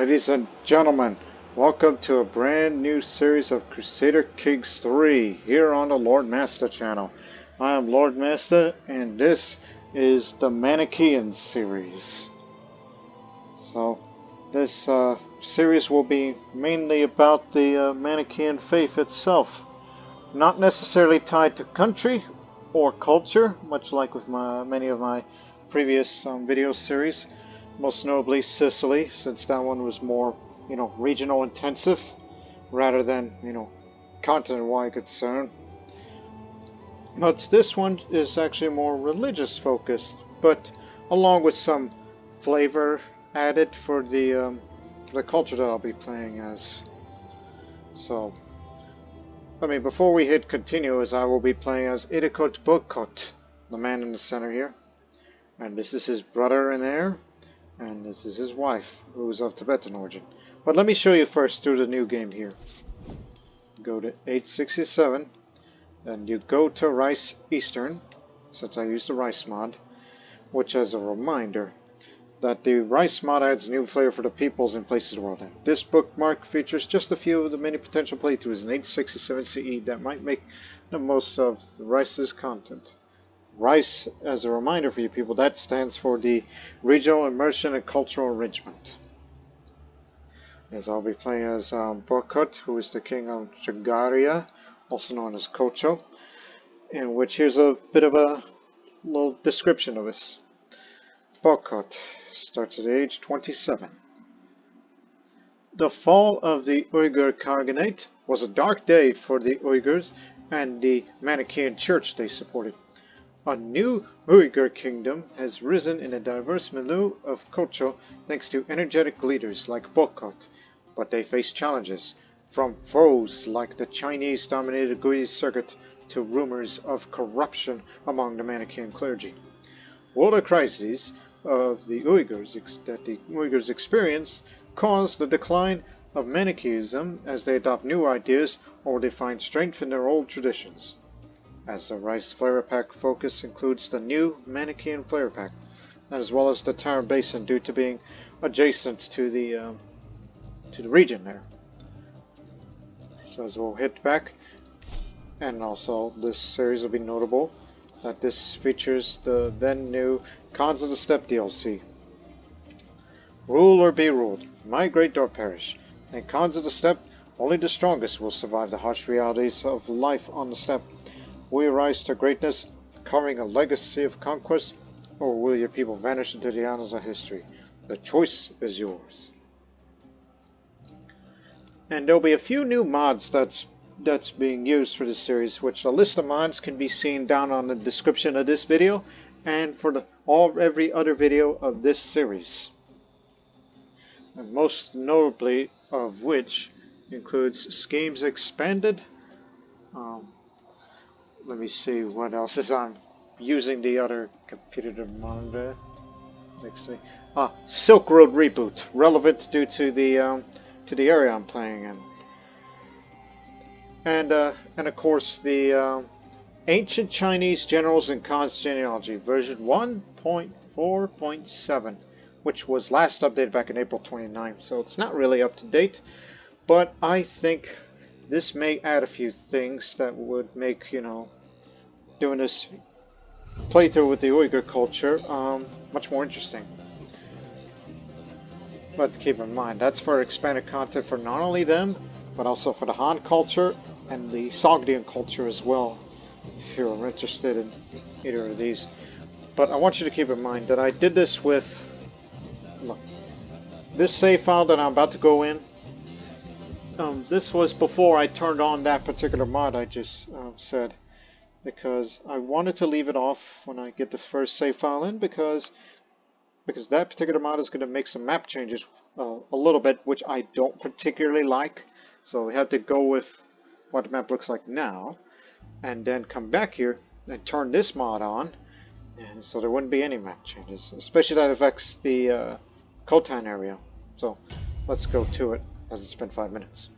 Ladies and gentlemen, welcome to a brand new series of Crusader Kings 3 here on the Lord Master channel. I am Lord Master and this is the Manichean series. So this series will be mainly about the Manichean faith itself. Not necessarily tied to country or culture, much like with many of my previous video series. Most notably Sicily, since that one was more, regional intensive rather than, continent-wide concern. But this one is actually more religious focused, but along with some flavor added for the culture that I'll be playing as. So, before we hit continue, as I will be playing as Idiqut Bokut, the man in the center here, and this is his brother and heir. And this is his wife, who is of Tibetan origin. But let me show you first through the new game here. Go to 867, and you go to Rice Eastern, since I used the Rice mod, which as a reminder, that the Rice mod adds new flavor for the peoples and places of the world. This bookmark features just a few of the many potential playthroughs in 867 CE that might make the most of the Rice's content. Rice, as a reminder for you people, that stands for the Regional Immersion and Cultural Enrichment. As I'll be playing as Bokut, who is the king of Jagaria, also known as Qocho, in which here's a bit of a little description of this. Bokut starts at age 27. The fall of the Uyghur Khaganate was a dark day for the Uyghurs and the Manichean church they supported. A new Uyghur kingdom has risen in a diverse milieu of Qocho thanks to energetic leaders like Bokut, but they face challenges, from foes like the Chinese-dominated Gui circuit to rumors of corruption among the Manichean clergy. Water crises of the Uyghurs that the Uyghurs experience cause the decline of Manichaeism as they adopt new ideas or they find strength in their old traditions. As the Rice Flavor Pack focus includes the new Manichean Flavor Pack, as well as the Taberna Basin due to being adjacent to the region there. So as we'll hit back, and also this series will be notable that this features the then new Cons of the Steppe DLC. Rule or be ruled, migrate or perish. In Cons of the Steppe, only the strongest will survive the harsh realities of life on the steppe. Will you rise to greatness, carving a legacy of conquest, or will your people vanish into the annals of history? The choice is yours. And there'll be a few new mods that's being used for this series, which a list of mods can be seen down on the description of this video, and for every other video of this series. And most notably of which includes Schemes Expanded. Let me see what else is on. Using the other computer monitor next to me. Silk Road Reboot, relevant due to the area I'm playing in, and of course the Ancient Chinese Generals and Cons Genealogy version 1.4.7, which was last updated back in April 29. So it's not really up to date, but I think this may add a few things that would make, doing this playthrough with the Uyghur culture much more interesting. But keep in mind, that's for expanded content for not only them, but also for the Han culture and the Sogdian culture as well, if you're interested in either of these. But I want you to keep in mind that I did this with, look, this save file that I'm about to go in. This was before I turned on that particular mod I just said, because I wanted to leave it off when I get the first save file in, because that particular mod is going to make some map changes a little bit, which I don't particularly like. So we have to go with what the map looks like now, and then come back here and turn this mod on, and so there wouldn't be any map changes, especially that affects the Khotan area. So let's go to it, as it's been 5 minutes.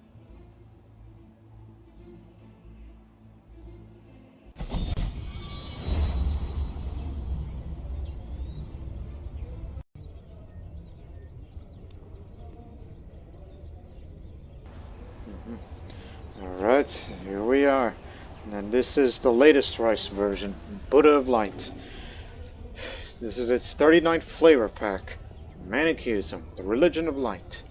And this is the latest rice version, Buddha of Light. This is its 39th flavor pack, Manicheanism, the Religion of Light.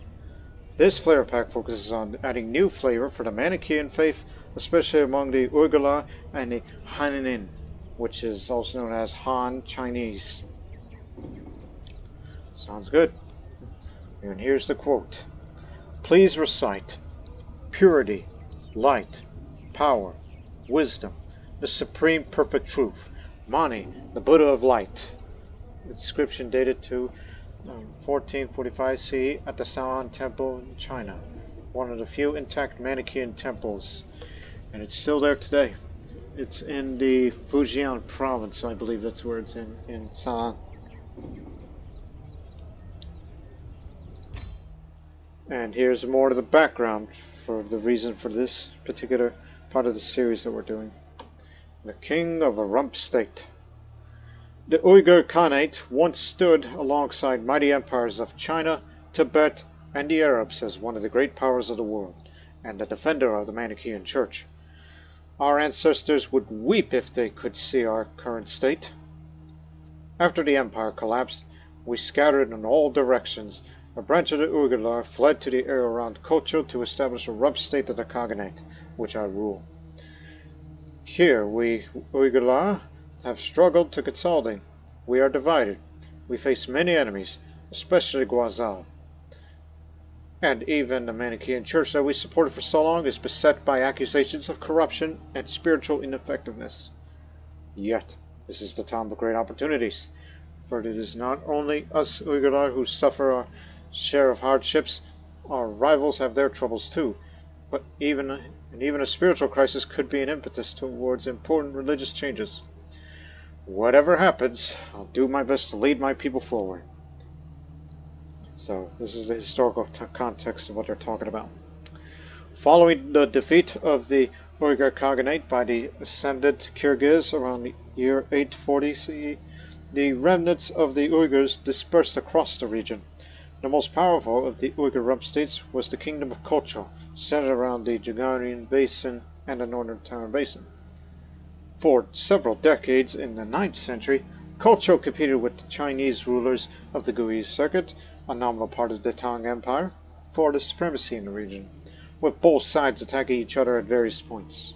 This flavor pack focuses on adding new flavor for the Manichean faith, especially among the Uyghur and the Hanin, which is also known as Han Chinese. Sounds good. And here's the quote. Please recite purity, light, power, wisdom, the supreme perfect truth, Mani, the Buddha of Light. Inscription dated to 1445 CE at the Sawan Temple in China, one of the few intact Manichean temples, and it's still there today. It's in the Fujian province, I believe that's where it's in Sawan. And here's more of the background for the reason for this particular part of the series that we're doing. The king of a rump state. The Uyghur Khaganate once stood alongside mighty empires of China, Tibet, and the Arabs as one of the great powers of the world, and a defender of the Manichean Church. Our ancestors would weep if they could see our current state. After the empire collapsed, we scattered in all directions. A branch of the Uyghur fled to the area around Qocho to establish a rump state of the Khaganate, which I rule. Here, we Uyghur have struggled to consolidate. We are divided. We face many enemies, especially Guazhou. And even the Manichean Church that we supported for so long is beset by accusations of corruption and spiritual ineffectiveness. Yet, this is the time of great opportunities, for it is not only us Uyghur who suffer our share of hardships, our rivals have their troubles too, but even a spiritual crisis could be an impetus towards important religious changes. Whatever happens, I'll do my best to lead my people forward. So, this is the historical context of what they're talking about. Following the defeat of the Uyghur Khaganate by the ascendant Kyrgyz around the year 840 CE, the remnants of the Uyghurs dispersed across the region. The most powerful of the Uyghur rump states was the Kingdom of Qocho, centered around the Egalitarian Basin and the Northern Taberna Basin. For several decades in the 9th century, Qocho competed with the Chinese rulers of the Gui Circuit, a nominal part of the Tang Empire, for the supremacy in the region, with both sides attacking each other at various points.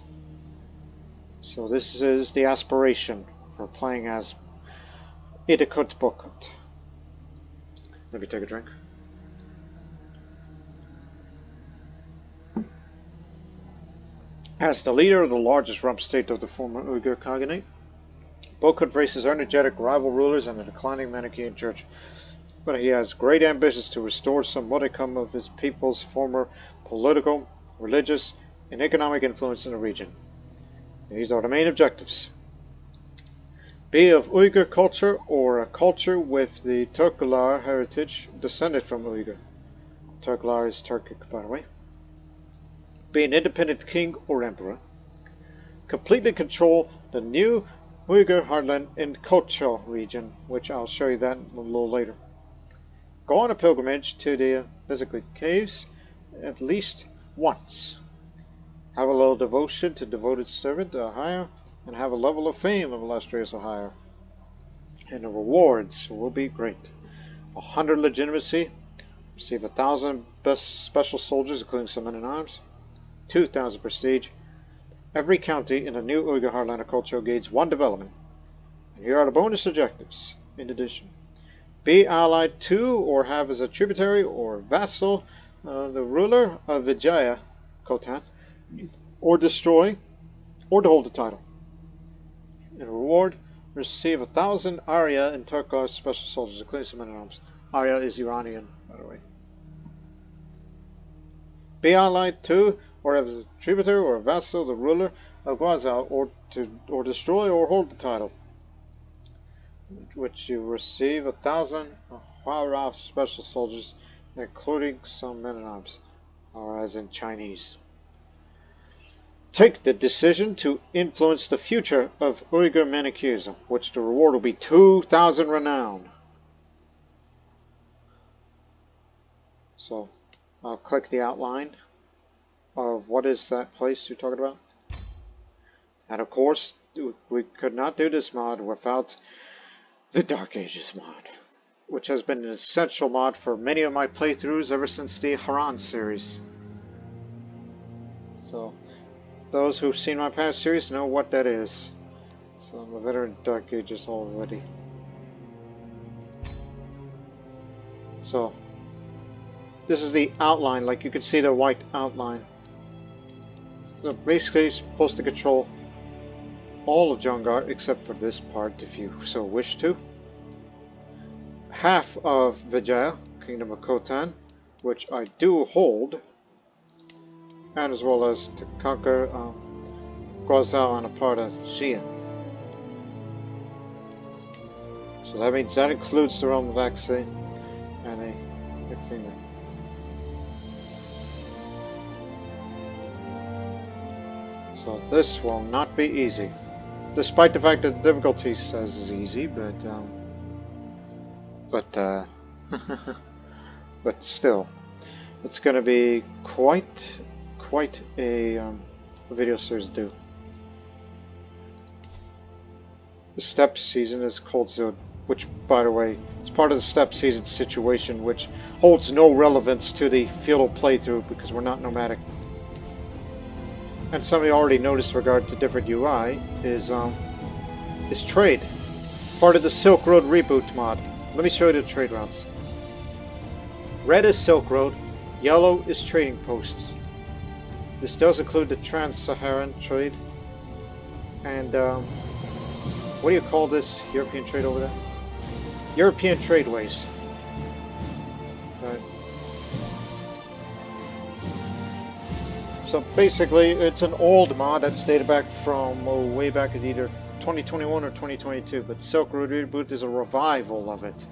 So this is the Aspiration for playing as Idiqut Bokut. Let me take a drink. As the leader of the largest rump state of the former Uyghur Khaganate, Bokut faces energetic rival rulers and a declining Manichean Church, but he has great ambitions to restore some modicum of his people's former political, religious, and economic influence in the region. These are the main objectives. Be of Uyghur culture or a culture with the Turklar heritage descended from Uyghur. Turklar is Turkic, by the way. Be an independent king or emperor. Completely control the new Uyghur heartland in Qocho region, which I'll show you that a little later. Go on a pilgrimage to the physically caves at least once. Have a little devotion to devoted servant higher, and have a level of fame of illustrious or higher. And the rewards will be great. 100 legitimacy, receive 1,000 best special soldiers, including some men-at-arms. 2,000 prestige. Every county in the new Uyghur heartland of Qocho gains 1 development. And here are the bonus objectives in addition. Be allied to or have as a tributary or vassal the ruler of Vijaya, Khotan, or destroy, or to hold the title. In reward, receive 1,000 Arya and Turkar special soldiers, including some men-at-arms. Arya is Iranian, by the way. Be allied to or have as a tributary or a vassal the ruler of Guazhou, or destroy or hold the title, which you receive 1,000 Huara special soldiers, including some men-at-arms, or as in Chinese. Take the decision to influence the future of Uyghur Manichaeism, which the reward will be 2,000 renown. So, I'll click the outline of what is that place you're talking about. And of course, we could not do this mod without the Dark Ages mod, which has been an essential mod for many of my playthroughs ever since the Haran series. So, those who've seen my past series know what that is. So I'm a veteran Dark Ages already. So, this is the outline, like you can see the white outline. So basically, you're supposed to control all of Jongar except for this part if you so wish to. Half of Vijaya, Kingdom of Khotan, which I do hold, and as well as to conquer Guazhou and a part of Xi'an. So that means that includes the realm of Axi and a Exina. So this will not be easy, despite the fact that the difficulty says is easy, but but still, it's going to be quite a video series to do. The steppe season is called Zod, which, by the way, is part of the steppe season situation, which holds no relevance to the feudal playthrough because we're not nomadic. And something you already noticed regard to different UI is trade. Part of the Silk Road reboot mod. Let me show you the trade routes. Red is Silk Road, yellow is trading posts. This does include the Trans-Saharan trade. And what do you call this European trade over there? European tradeways. So basically, it's an old mod that's dated back from way back at either 2021 or 2022, but Silk Road Reboot is a revival of it,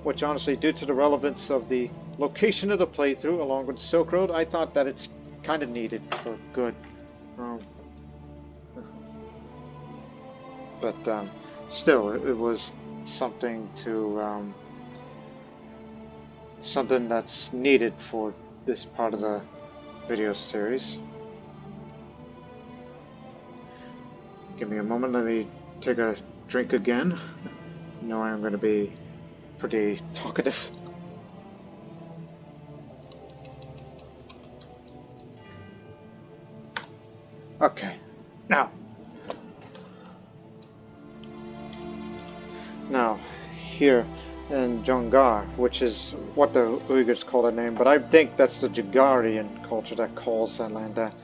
which honestly, due to the relevance of the location of the playthrough along with Silk Road, I thought that it's kind of needed for good. But still, it was something to something that's needed for this part of the video series. Give me a moment, let me take a drink again. You know I'm going to be pretty talkative. Okay, now here in Jongar, which is what the Uyghurs call their name, but I think that's the Jagarian culture that calls that land that.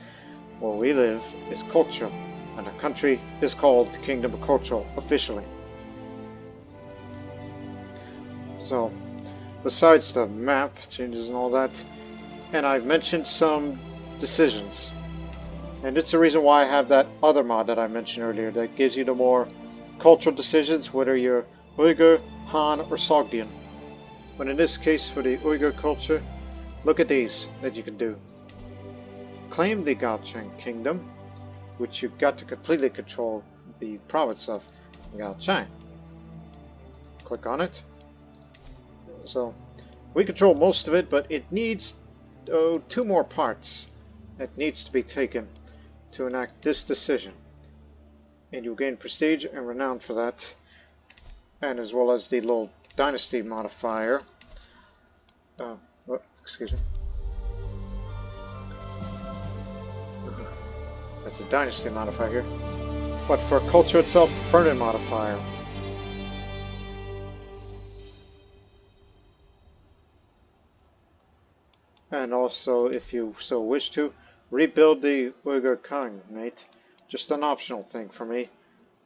Where we live is Qocho, and the country is called Kingdom of Qocho officially. So, besides the map changes and all that, and I've mentioned some decisions, and it's the reason why I have that other mod that I mentioned earlier that gives you the more cultural decisions, whether you're Uyghur, Han, or Sogdian. But in this case, for the Uyghur culture, look at these that you can do. Claim the Gaochang Kingdom, which you've got to completely control the province of Gaochang. Click on it. So, we control most of it, but it needs 2 more parts that needs to be taken to enact this decision. And you'll gain prestige and renown for that, and as well as the little dynasty modifier. Excuse me. That's a dynasty modifier here. But for culture itself, permanent modifier. And also, if you so wish to, rebuild the Uyghur Khaganate. Just an optional thing for me.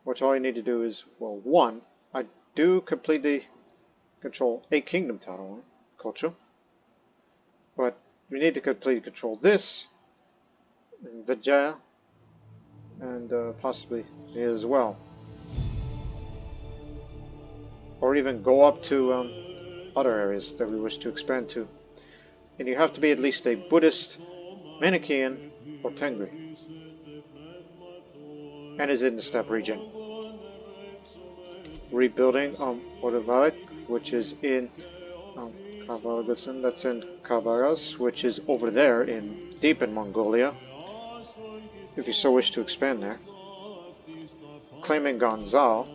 Which all you need to do is, well, 1, I do completely control a kingdom title, Qocho. But you need to completely control this, and Vijaya, and possibly it as well. Or even go up to other areas that we wish to expand to. And you have to be at least a Buddhist, Manichean, or Tengri. And is in the steppe region. Rebuilding Overhaul, which is in Kabalagasan, that's in Kabaras, which is over there deep in Mongolia, if you so wish to expand there. claiming Gonzal,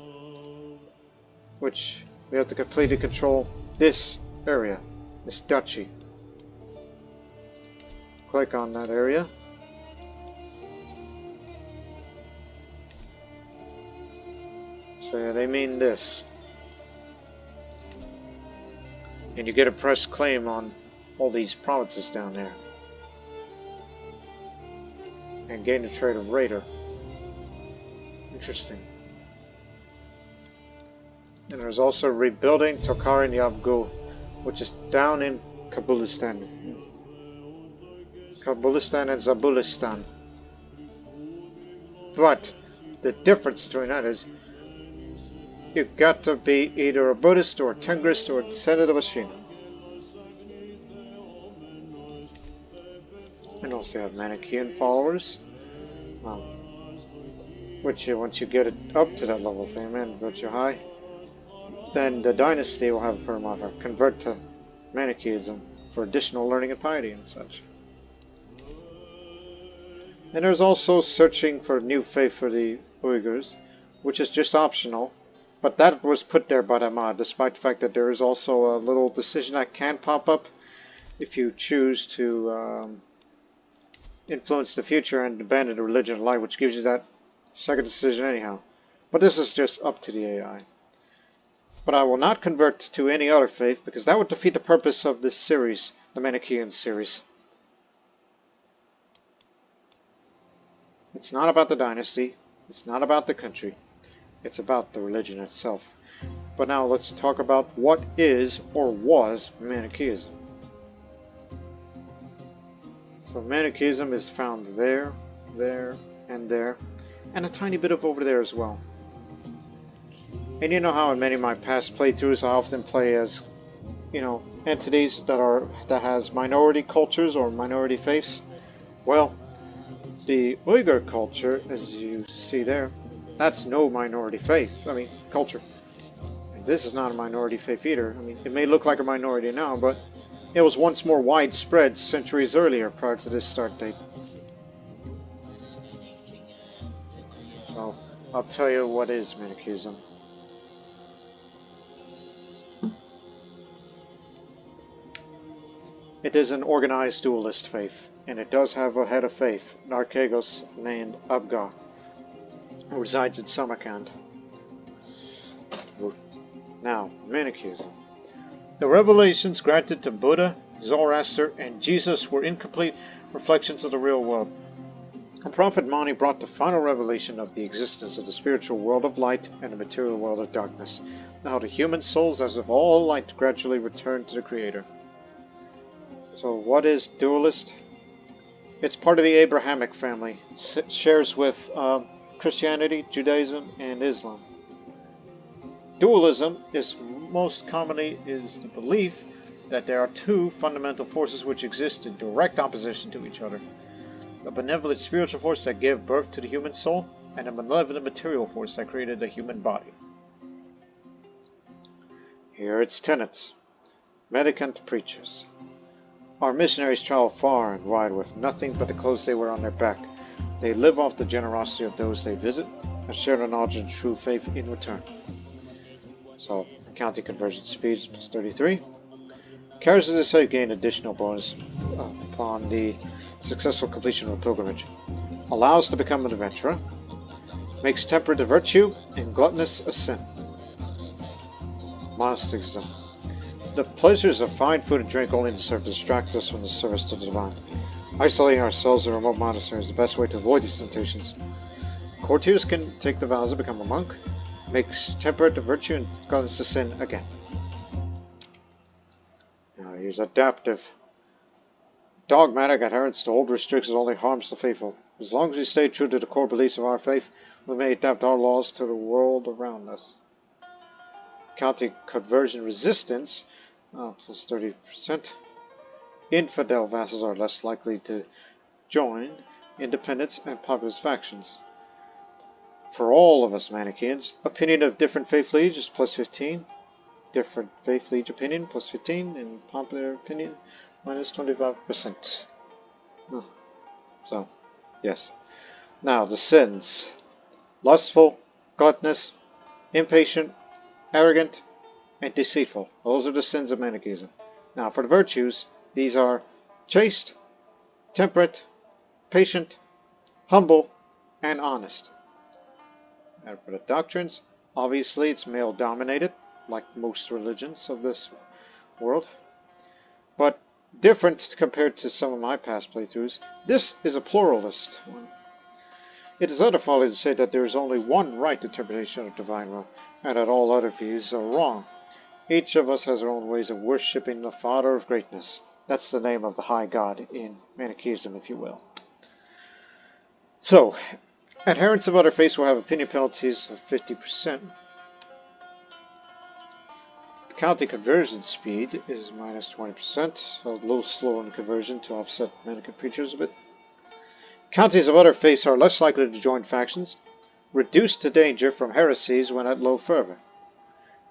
which we have to completely control this area, this duchy. Click on that area. So yeah, they mean this. And you get a press claim on all these provinces down there. And gain a trade of Raider. Interesting. And there's also rebuilding Tokhari Yabgu, which is down in Kabulistan. Kabulistan and Zabulistan. But the difference between that is you've got to be either a Buddhist or a Tengrist or a descendant of a Shina. And also you have Manichean followers. Which once you get it up to that level of fame and virtue high, then the dynasty will have a firm offer. Convert to Manichaeism for additional learning and piety and such. And there's also searching for new faith for the Uyghurs, which is just optional. But that was put there by the mod, despite the fact that there is also a little decision that can pop up if you choose to influence the future and abandon the religion of light, which gives you that second decision anyhow. But this is just up to the AI. But I will not convert to any other faith, because that would defeat the purpose of this series, the Manichean series. It's not about the dynasty, it's not about the country, it's about the religion itself. But now let's talk about what is or was Manichaeism. So Manichaeism is found there, and a tiny bit of over there as well. And you know how in many of my past playthroughs I often play as, entities that has minority cultures or minority faiths? Well, the Uyghur culture, as you see there, that's no minority faith. Culture. And this is not a minority faith either. It may look like a minority now, but it was once more widespread centuries earlier prior to this start date. So, I'll tell you what is Manichaeism. It is an organized dualist faith, and it does have a head of faith, an Archegos named Abga, who resides in Samarkand. Now, Manichaeism. The revelations granted to Buddha, Zoroaster, and Jesus were incomplete reflections of the real world. The Prophet Mani brought the final revelation of the existence of the spiritual world of light and the material world of darkness. Now the human souls, as of all light, gradually return to the Creator. So what is dualist? It's part of the Abrahamic family. It shares with Christianity, Judaism, and Islam. Dualism is most commonly the belief that there are two fundamental forces which exist in direct opposition to each other. A benevolent spiritual force that gave birth to the human soul, and a malevolent material force that created the human body. Here are its tenets. Mendicant preachers. Our missionaries travel far and wide with nothing but the clothes they wear on their back. They live off the generosity of those they visit, and share the knowledge of true faith in return. So, counting conversion speeds plus 33. Carriers of this faith gain additional bonus upon the successful completion of a pilgrimage. Allows to become an adventurer. Makes temperate a virtue and gluttonous a sin. Monasticism. The pleasures of fine food and drink only serve to distract us from the service to the divine. Isolating ourselves in a remote monastery is the best way to avoid these temptations. Courtiers can take the vows to become a monk. Makes temperate a virtue and gluttonous a sin again. Now here's adaptive. Dogmatic adherence to old restrictions only harms the faithful. As long as we stay true to the core beliefs of our faith, we may adapt our laws to the world around us. Counting conversion resistance, plus 30%. Infidel vassals are less likely to join independents and populist factions. For all of us Manicheans, opinion of different faith liege is plus 15. Different faith liege opinion plus 15, and popular opinion minus 25%. So, yes. Now, the sins. Lustful, gluttonous, impatient, arrogant, and deceitful. Those are the sins of Manichaeism. Now, for the virtues, these are chaste, temperate, patient, humble, and honest. And for the doctrines, obviously it's male-dominated, like most religions of this world. But different compared to some of my past playthroughs, this is a pluralist one. It is utter folly to say that there is only one right interpretation of divine will, and that all other views are wrong. Each of us has our own ways of worshipping the Father of Greatness. That's the name of the High God in Manichaeism, if you will. So, adherents of other faiths will have opinion penalties of 50%. County conversion speed is minus 20%, a little slower in conversion to offset Manichean preachers a bit. Counties of other faiths are less likely to join factions, reduced to danger from heresies when at low fervor.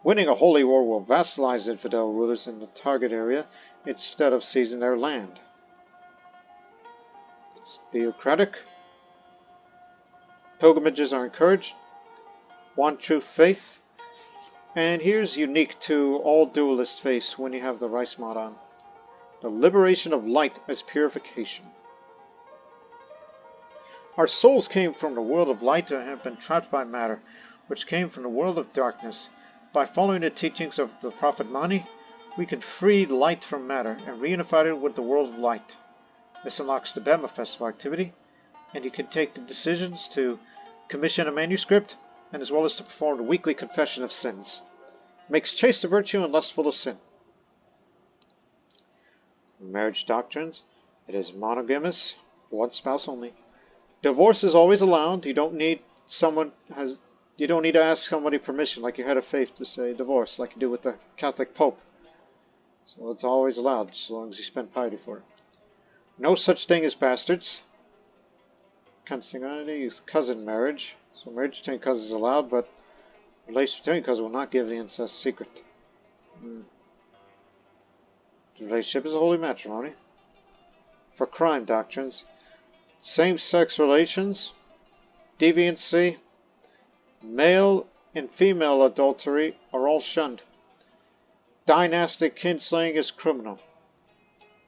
Winning a holy war will vassalize infidel rulers in the target area instead of seizing their land. It's theocratic. Pilgrimages are encouraged. One true faith. And here's unique to all dualist faiths when you have the rice mod on. The liberation of light as purification. Our souls came from the world of light and have been trapped by matter, which came from the world of darkness. By following the teachings of the prophet Mani, we can free light from matter and reunify it with the world of light. This unlocks the Bema Festival activity, and you can take the decisions to commission a manuscript, and as well as to perform the weekly confession of sins. Makes chaste a virtue and lustful a sin. Marriage doctrines. It is monogamous, one spouse only. Divorce is always allowed. You don't need to ask somebody permission like your head of faith to say divorce, like you do with the Catholic Pope. So it's always allowed, as long as you spend piety for it. No such thing as bastards. Consanguinity is cousin marriage. So marriage between cousins is allowed, but relation between cousins will not give the incest secret. The relationship is a holy matrimony. For crime doctrines, same-sex relations, deviancy, male and female adultery are all shunned. Dynastic kinslaying is criminal.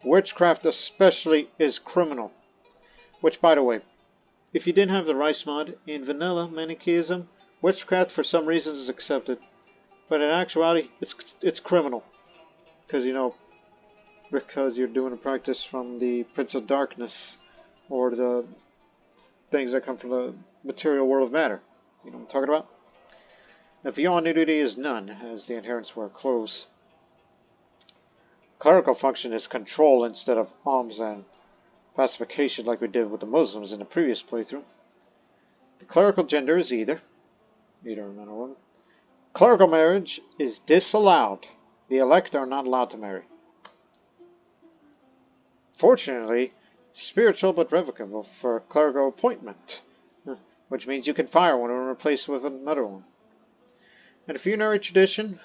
Witchcraft especially is criminal. Which, by the way, if you didn't have the rice mod in vanilla Manichaeism, witchcraft for some reason is accepted. But in actuality, it's criminal. Because you're doing a practice from the Prince of Darkness, or the things that come from the material world of matter. You know what I'm talking about? Now, beyond nudity is none, as the adherents wear clothes. Clerical function is control instead of alms and pacification like we did with the Muslims in the previous playthrough. The clerical gender is either a man or woman. Clerical marriage is disallowed. The elect are not allowed to marry. Fortunately, spiritual but revocable for clerical appointment, which means you can fire one and replace with another one. And a funerary tradition,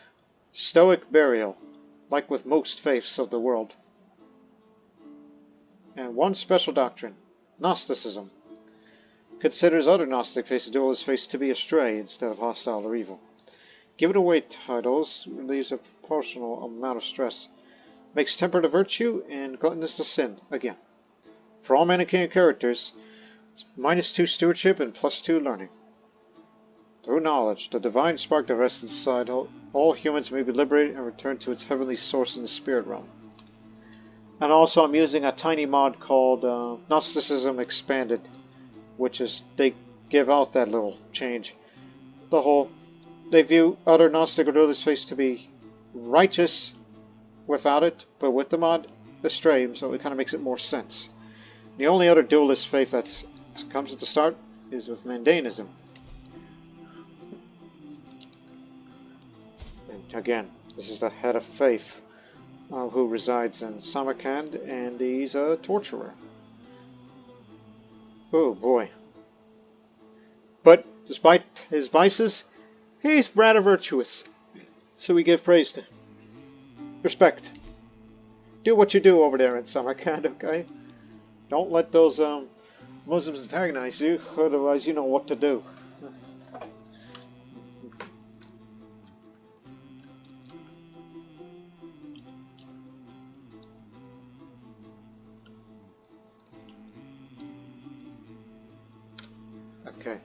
stoic burial, like with most faiths of the world. And one special doctrine, Gnosticism, considers other Gnostic faiths and dualist faiths to be astray instead of hostile or evil. Giving away titles relieves a proportional amount of stress, makes temperate a virtue and gluttonous a sin, again. For all Manichean characters, it's -2 stewardship and +2 learning. Through knowledge, the divine spark that rests inside all humans may be liberated and returned to its heavenly source in the spirit realm. And also I'm using a tiny mod called Gnosticism Expanded, which is, they give out that little change. They view other Gnostic or dualist faiths to be righteous without it, but with the mod, astray, so it kind of makes it more sense. The only other dualist faith that comes at the start is with Mandanism. And again, this is the head of faith who resides in Samarkand, and he's a torturer. Oh boy. But despite his vices, he's rather virtuous. So we give praise to him. Respect. Do what you do over there in Samarkand, okay? Don't let those Muslims antagonize you, otherwise you know what to do. Okay.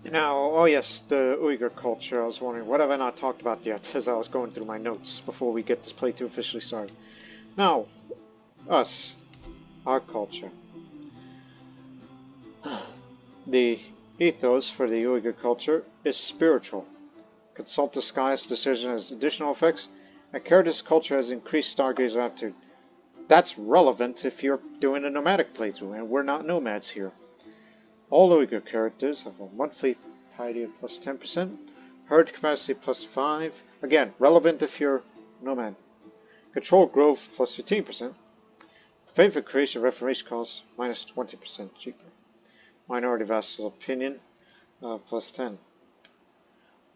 Now, oh yes, the Uyghur culture. I was wondering, what have I not talked about yet as I was going through my notes before we get this playthrough officially started. Now, us, our culture. The ethos for the Uyghur culture is spiritual. Consult the sky's decision has additional effects, and character's culture has increased stargazer aptitude. That's relevant if you're doing a nomadic playthrough, and we're not nomads here. All Uyghur characters have a monthly piety of plus 10%, herd capacity plus 5, again, relevant if you're nomad. Control growth plus 15%, faith and creation reformation costs minus 20% cheaper. Minority vassal opinion plus 10.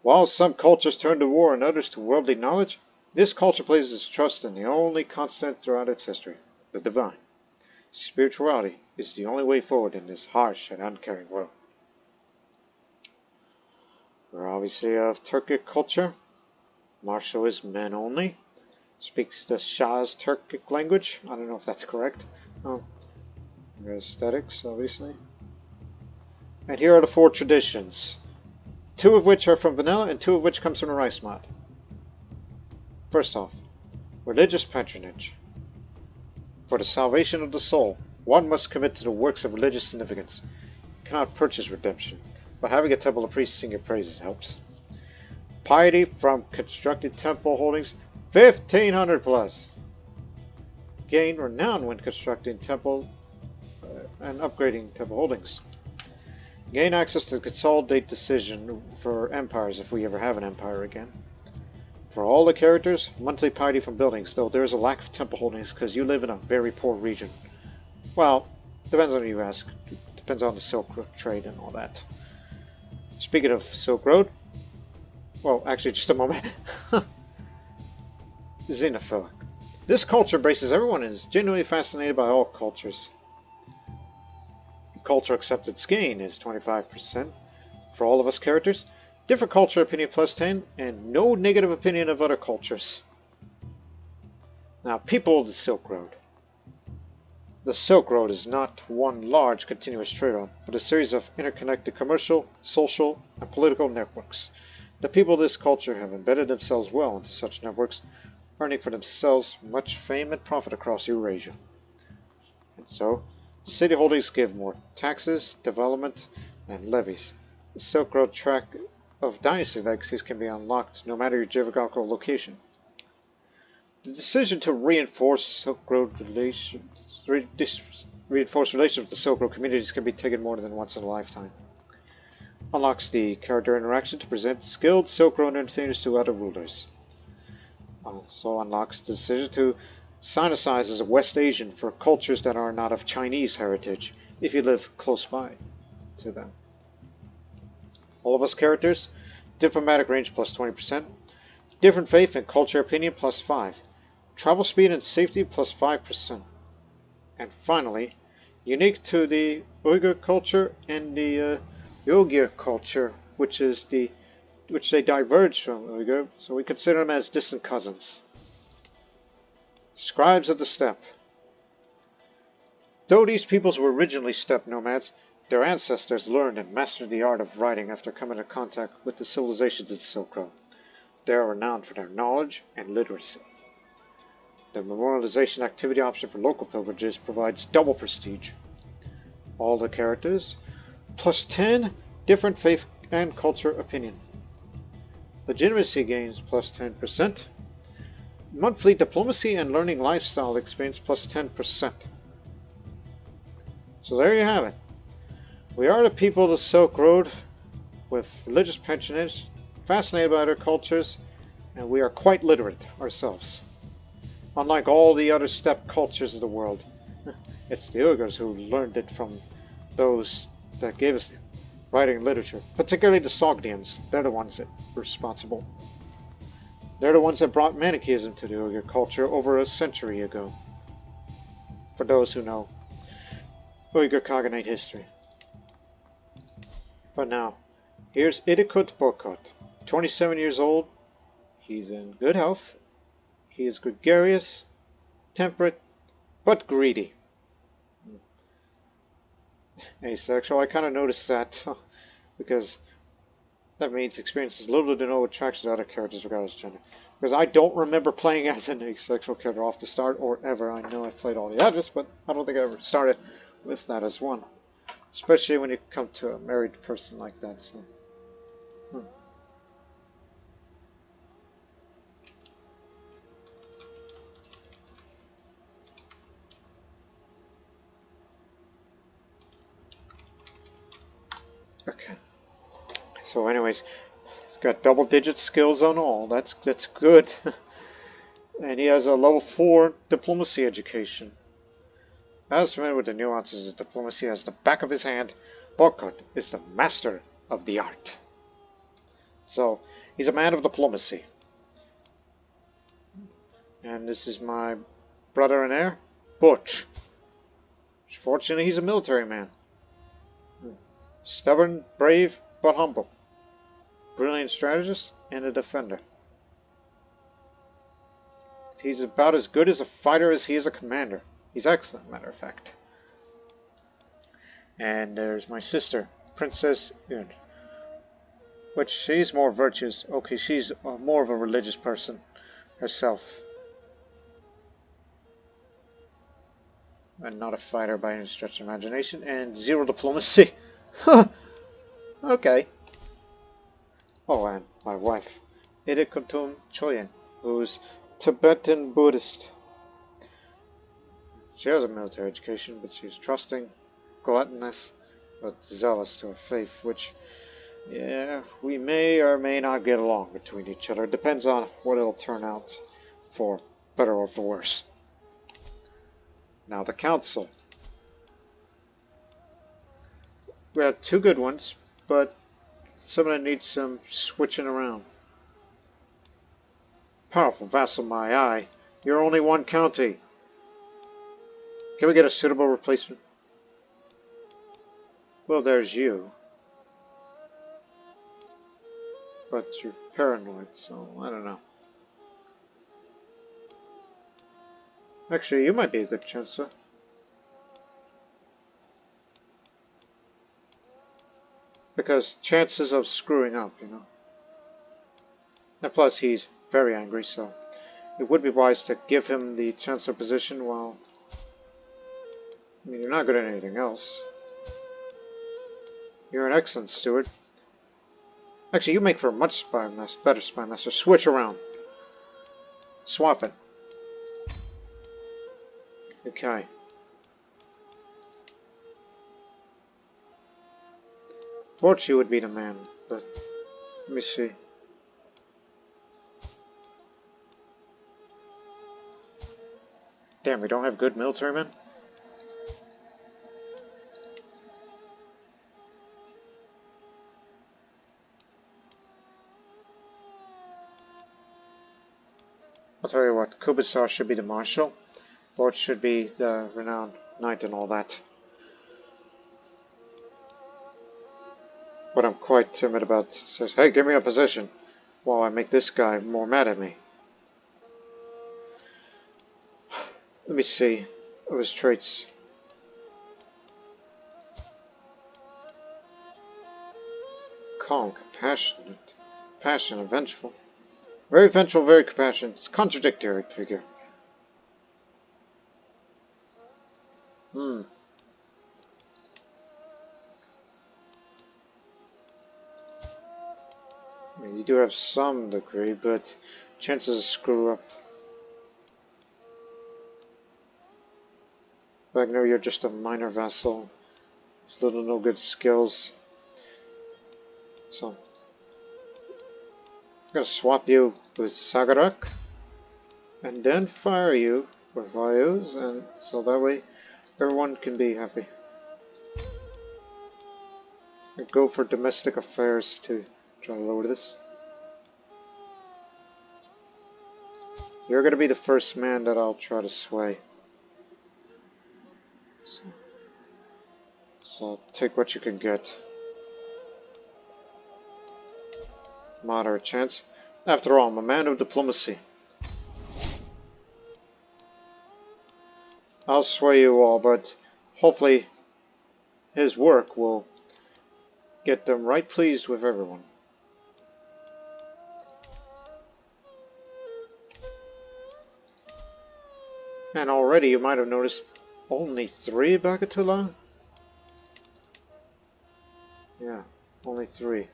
While some cultures turn to war and others to worldly knowledge, this culture places its trust in the only constant throughout its history, the divine. Spirituality is the only way forward in this harsh and uncaring world. We're obviously of Turkic culture. Marshal is men only. Speaks the Shah's Turkic language. I don't know if that's correct. Aesthetics, obviously. And here are the 4 traditions. 2 of which are from vanilla and 2 of which comes from the rice mod. First off, religious patronage. For the salvation of the soul, one must commit to the works of religious significance. You cannot purchase redemption, but having a temple of priests sing your praises helps. Piety from constructed temple holdings, 1500 plus. Gain renown when constructing temple and upgrading temple holdings. Gain access to the consolidate decision for empires if we ever have an empire again. For all the characters, monthly piety from buildings, though there is a lack of temple holdings because you live in a very poor region. Well, depends on who you ask. Depends on the Silk Road trade and all that. Speaking of Silk Road, well, actually, just a moment. Xenophilic. This culture embraces everyone and is genuinely fascinated by all cultures. Culture acceptance gain is 25% for all of us characters. Different culture opinion plus 10, and no negative opinion of other cultures. Now, people of the Silk Road. The Silk Road is not one large continuous trade route, but a series of interconnected commercial, social, and political networks. The people of this culture have embedded themselves well into such networks, earning for themselves much fame and profit across Eurasia. And so, city holdings give more taxes, development, and levies. The Silk Road track of dynasty legacies can be unlocked no matter your geographical location. The decision to reinforce relations with the Silk Road communities can be taken more than once in a lifetime. Unlocks the character interaction to present skilled Silk Road entertainers to other rulers. Also unlocks the decision to sinicize as a West Asian for cultures that are not of Chinese heritage, if you live close by to them. All of us characters, diplomatic range plus 20%, different faith and culture opinion plus 5, travel speed and safety plus 5%, and finally, unique to the Uyghur culture and the Uyghur culture, which they diverge from Uyghur, so we consider them as distant cousins. Scribes of the Steppe. Though these peoples were originally steppe nomads, their ancestors learned and mastered the art of writing after coming into contact with the civilizations of the Silk Road. They are renowned for their knowledge and literacy. The memorialization activity option for local pilgrimages provides double prestige. All the characters, plus 10 different faith and culture opinion. Legitimacy gains plus 10%. Monthly diplomacy and learning lifestyle experience plus 10%. So there you have it. We are the people of the Silk Road with religious patronage, fascinated by other cultures, and we are quite literate ourselves. Unlike all the other steppe cultures of the world, it's the Uyghurs who learned it from those that gave us writing and literature, particularly the Sogdians. They're the ones that were responsible. They're the ones that brought Manicheanism to the Uyghur culture over a century ago. For those who know Uyghur Khaganate history. But now, here's Idiqut Bokut, 27 years old. He's in good health. He is gregarious, temperate, but greedy. asexual. I kind of noticed that because that means experience has little to no attraction to other characters regardless of gender. Because I don't remember playing as an asexual character off the start or ever. I know I've played all the others, but I don't think I ever started with that as one. Especially when you come to a married person like that. So. Okay. So anyways, he's got double-digit skills on all. That's good. And he has a level 4 diplomacy education. As familiar with the nuances of diplomacy as the back of his hand, Bokut is the master of the art. So he's a man of diplomacy. And this is my brother and heir, Butch. Fortunately, he's a military man. Stubborn, brave, but humble. Brilliant strategist and a defender. He's about as good as a fighter as he is a commander. He's excellent, matter of fact. And there's my sister, Princess Yun. Which she's more virtuous. Okay, she's more of a religious person herself. And not a fighter by any stretch of imagination. And 0 diplomacy. Okay. Oh, and my wife, Idiqut Bokut, who's Tibetan Buddhist. She has a military education, but she's trusting, gluttonous, but zealous to her faith, which, yeah, we may or may not get along between each other. It depends on what it'll turn out for better or for worse. Now the council. We have 2 good ones, but some of them need some switching around. Powerful vassal, my eye. You're only 1 county. Can we get a suitable replacement? Well, there's you. But you're paranoid, so I don't know. Actually, you might be a good chancellor. Because chances of screwing up, you know. And plus, he's very angry, so it would be wise to give him the chancellor position while... I mean, you're not good at anything else. You're an excellent steward. Actually, you make for a much better spy master. Switch around. Swap it. Okay. Courtiers would be the man, but let me see. Damn, we don't have good military men? I'll tell you what, Kubisar should be the marshal. Bort should be the renowned knight and all that. But I'm quite timid about says, hey, give me a position while I make this guy more mad at me. Let me see of his traits. Calm, compassionate, passionate, vengeful. Very vengeful, very compassionate. It's a contradictory figure. I mean, you do have some degree, but chances of screw up. But I know you're just a minor vassal, with little no good skills. So, I'm gonna swap you with Sagarak, and then fire you with Vayus, and so that way everyone can be happy. And go for domestic affairs to try to lower this. You're gonna be the first man that I'll try to sway. So take what you can get. Moderate chance. After all, I'm a man of diplomacy. I'll sway you all, but hopefully his work will get them right pleased with everyone. And already you might have noticed only 3 Bakatula? Yeah, only 3.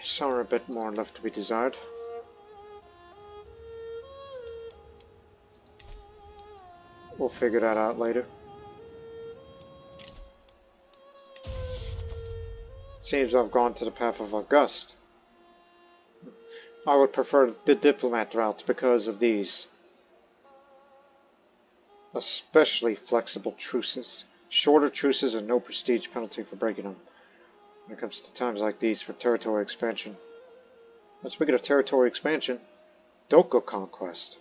Some are a bit more left to be desired. We'll figure that out later. Seems I've gone to the path of August. I would prefer the diplomat route because of these. Especially flexible truces. Shorter truces and no prestige penalty for breaking them. When it comes to times like these for territory expansion. Let's speak of territory expansion. Doko conquest.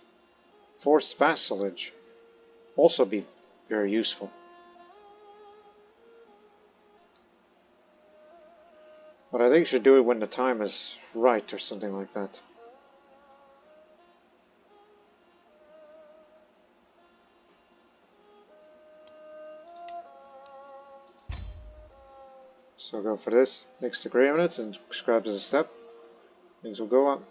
Forced vassalage. Also be very useful. But I think you should do it when the time is right or something like that. So go for this, next agreement, and scrap as a step. Things will go up.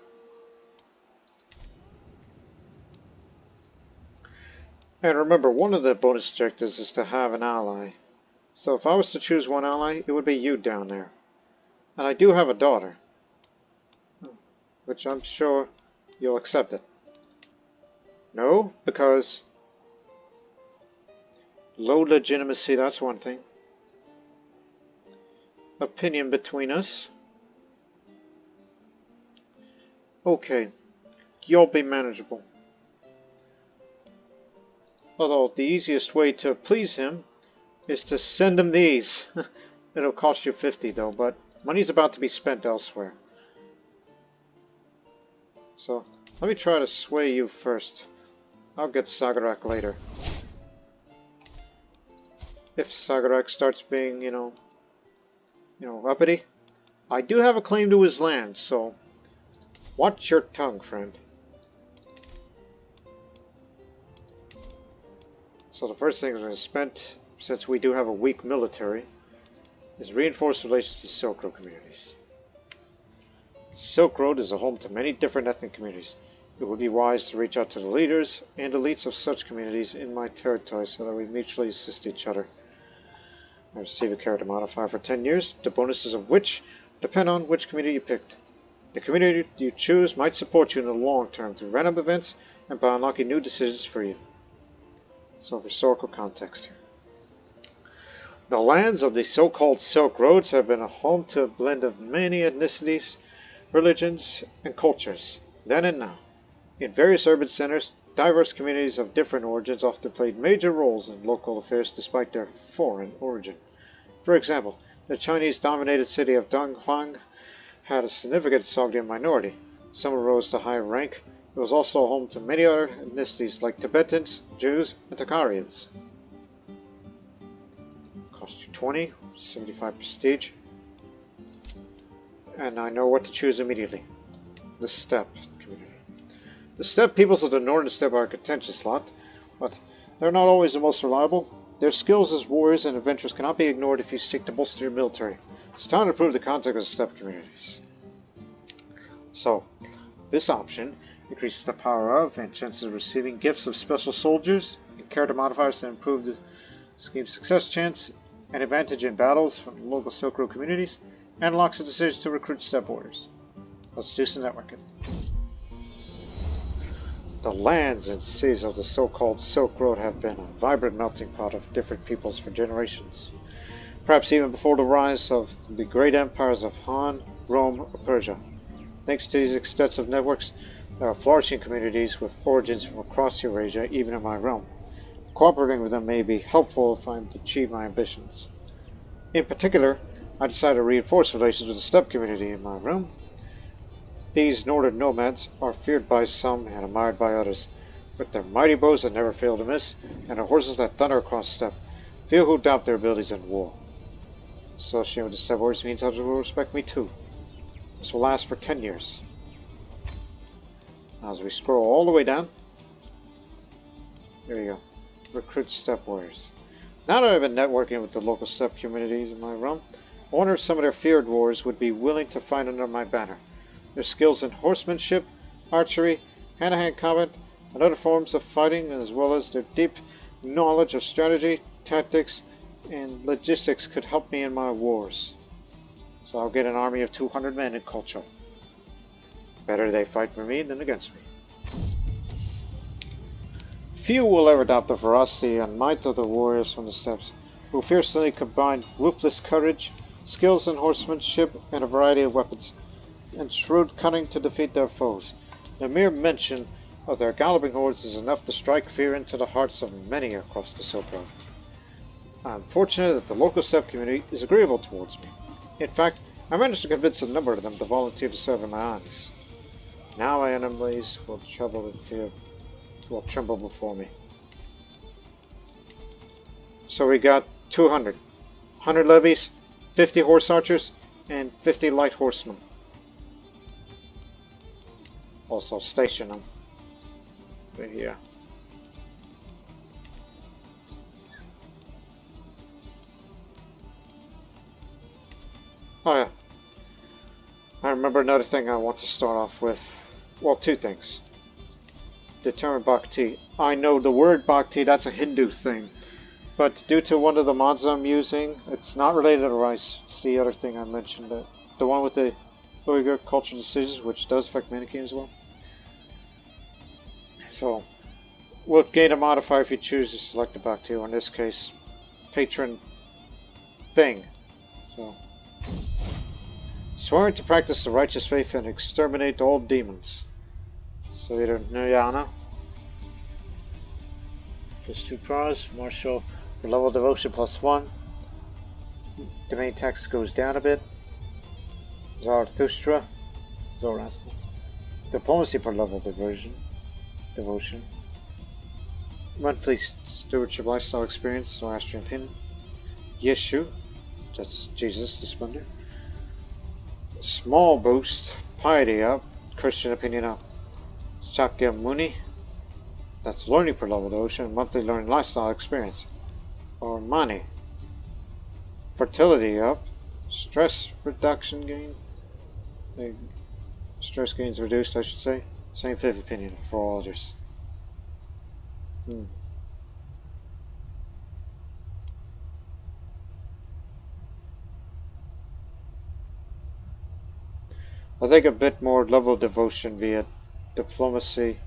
And remember, one of the bonus objectives is to have an ally. So if I was to choose one ally, it would be you down there. And I do have a daughter, which I'm sure you'll accept it. No, because low legitimacy, that's one thing. Opinion between us. Okay, you'll be manageable. Although the easiest way to please him is to send him these. It'll cost you 50 though, but money's about to be spent elsewhere. So let me try to sway you first. I'll get Sagarak later. If Sagarak starts being, you know, uppity. I do have a claim to his land, so watch your tongue, friend. So the first thing I'm going to spend, since we do have a weak military, is reinforce relations to Silk Road communities. Silk Road is a home to many different ethnic communities. It would be wise to reach out to the leaders and elites of such communities in my territory so that we mutually assist each other. I receive a character modifier for 10 years, the bonuses of which depend on which community you picked. The community you choose might support you in the long term through random events and by unlocking new decisions for you. Some historical context here. The lands of the so-called Silk Roads have been a home to a blend of many ethnicities, religions, and cultures, then and now. In various urban centers, diverse communities of different origins often played major roles in local affairs despite their foreign origin. For example, the Chinese-dominated city of Donghuang had a significant Sogdian minority. Some rose to high rank. It was also home to many other ethnicities like Tibetans, Jews, and Takarians. Cost you 20, 75 prestige. And I know what to choose immediately. The Steppe community. The Steppe peoples of the Northern Steppe are a contentious lot, but they're not always the most reliable. Their skills as warriors and adventurers cannot be ignored if you seek to bolster your military. It's time to prove the contact of the Steppe communities. So, this option increases the power of and chances of receiving gifts of special soldiers and character modifiers to improve the scheme's success chance and advantage in battles from the local Silk Road communities, and unlocks a decision to recruit Steppe warriors. Let's do some networking. The lands and cities of the so-called Silk Road have been a vibrant melting pot of different peoples for generations, perhaps even before the rise of the great empires of Han, Rome, or Persia. Thanks to these extensive networks, there are flourishing communities with origins from across Eurasia, even in my realm. Cooperating with them may be helpful if I'm to achieve my ambitions. In particular, I decided to reinforce relations with the Steppe community in my realm. These northern nomads are feared by some and admired by others, with their mighty bows that never fail to miss, and their horses that thunder across the steppe. Few who doubt their abilities in war. Associating with the steppe warriors means others will respect me too. This will last for 10 years. Now as we scroll all the way down, There you go. Recruit step warriors. Now that I've been networking with the local steppe communities in my realm, I wonder if some of their feared warriors would be willing to fight under my banner. Their skills in horsemanship, archery, hand-to-hand combat, and other forms of fighting, as well as their deep knowledge of strategy, tactics, and logistics could help me in my wars. So I'll get an army of 200 men in Qocho. Better they fight for me than against me. Few will ever doubt the ferocity and might of the warriors from the steppes, who fiercely combine ruthless courage, skills in horsemanship, and a variety of weapons, and shrewd cunning to defeat their foes. The mere mention of their galloping hordes is enough to strike fear into the hearts of many across the Silk Road. I am fortunate that the local steppe community is agreeable towards me. In fact, I managed to convince a number of them to volunteer to serve in my armies. Now my enemies will tremble before me. So we got 200. 100 levies, 50 horse archers, and 50 light horsemen. Also station them right here. Oh yeah. I remember another thing I want to start off with. Well, two things. Determine Bhakti. I know the word Bhakti, that's a Hindu thing. But due to one of the mods I'm using, it's not related to rice. It's the other thing I mentioned. The one with the Uyghur cultural decisions, which does affect Manichean as well. So, we'll gain a modifier if you choose to select the Bhakti, or in this case, patron thing. So, swearing to practice the righteous faith and exterminate all demons. So either Nirjana, plus 2 pros, martial for level devotion plus 1. Domain tax goes down a bit. Zarathustra, Zoroaster. Diplomacy per level devotion. Monthly stewardship lifestyle experience, Zoroastrian pin. Yeshu, that's Jesus the Splendor. Small boost, piety up, Christian opinion up. Shakya Muni, that's learning per level devotion, monthly learning lifestyle experience. Or Mani, fertility up, stress reduction gain. Stress gains reduced, I should say. Same fifth opinion for all others. I think a bit more level devotion via diplomacy.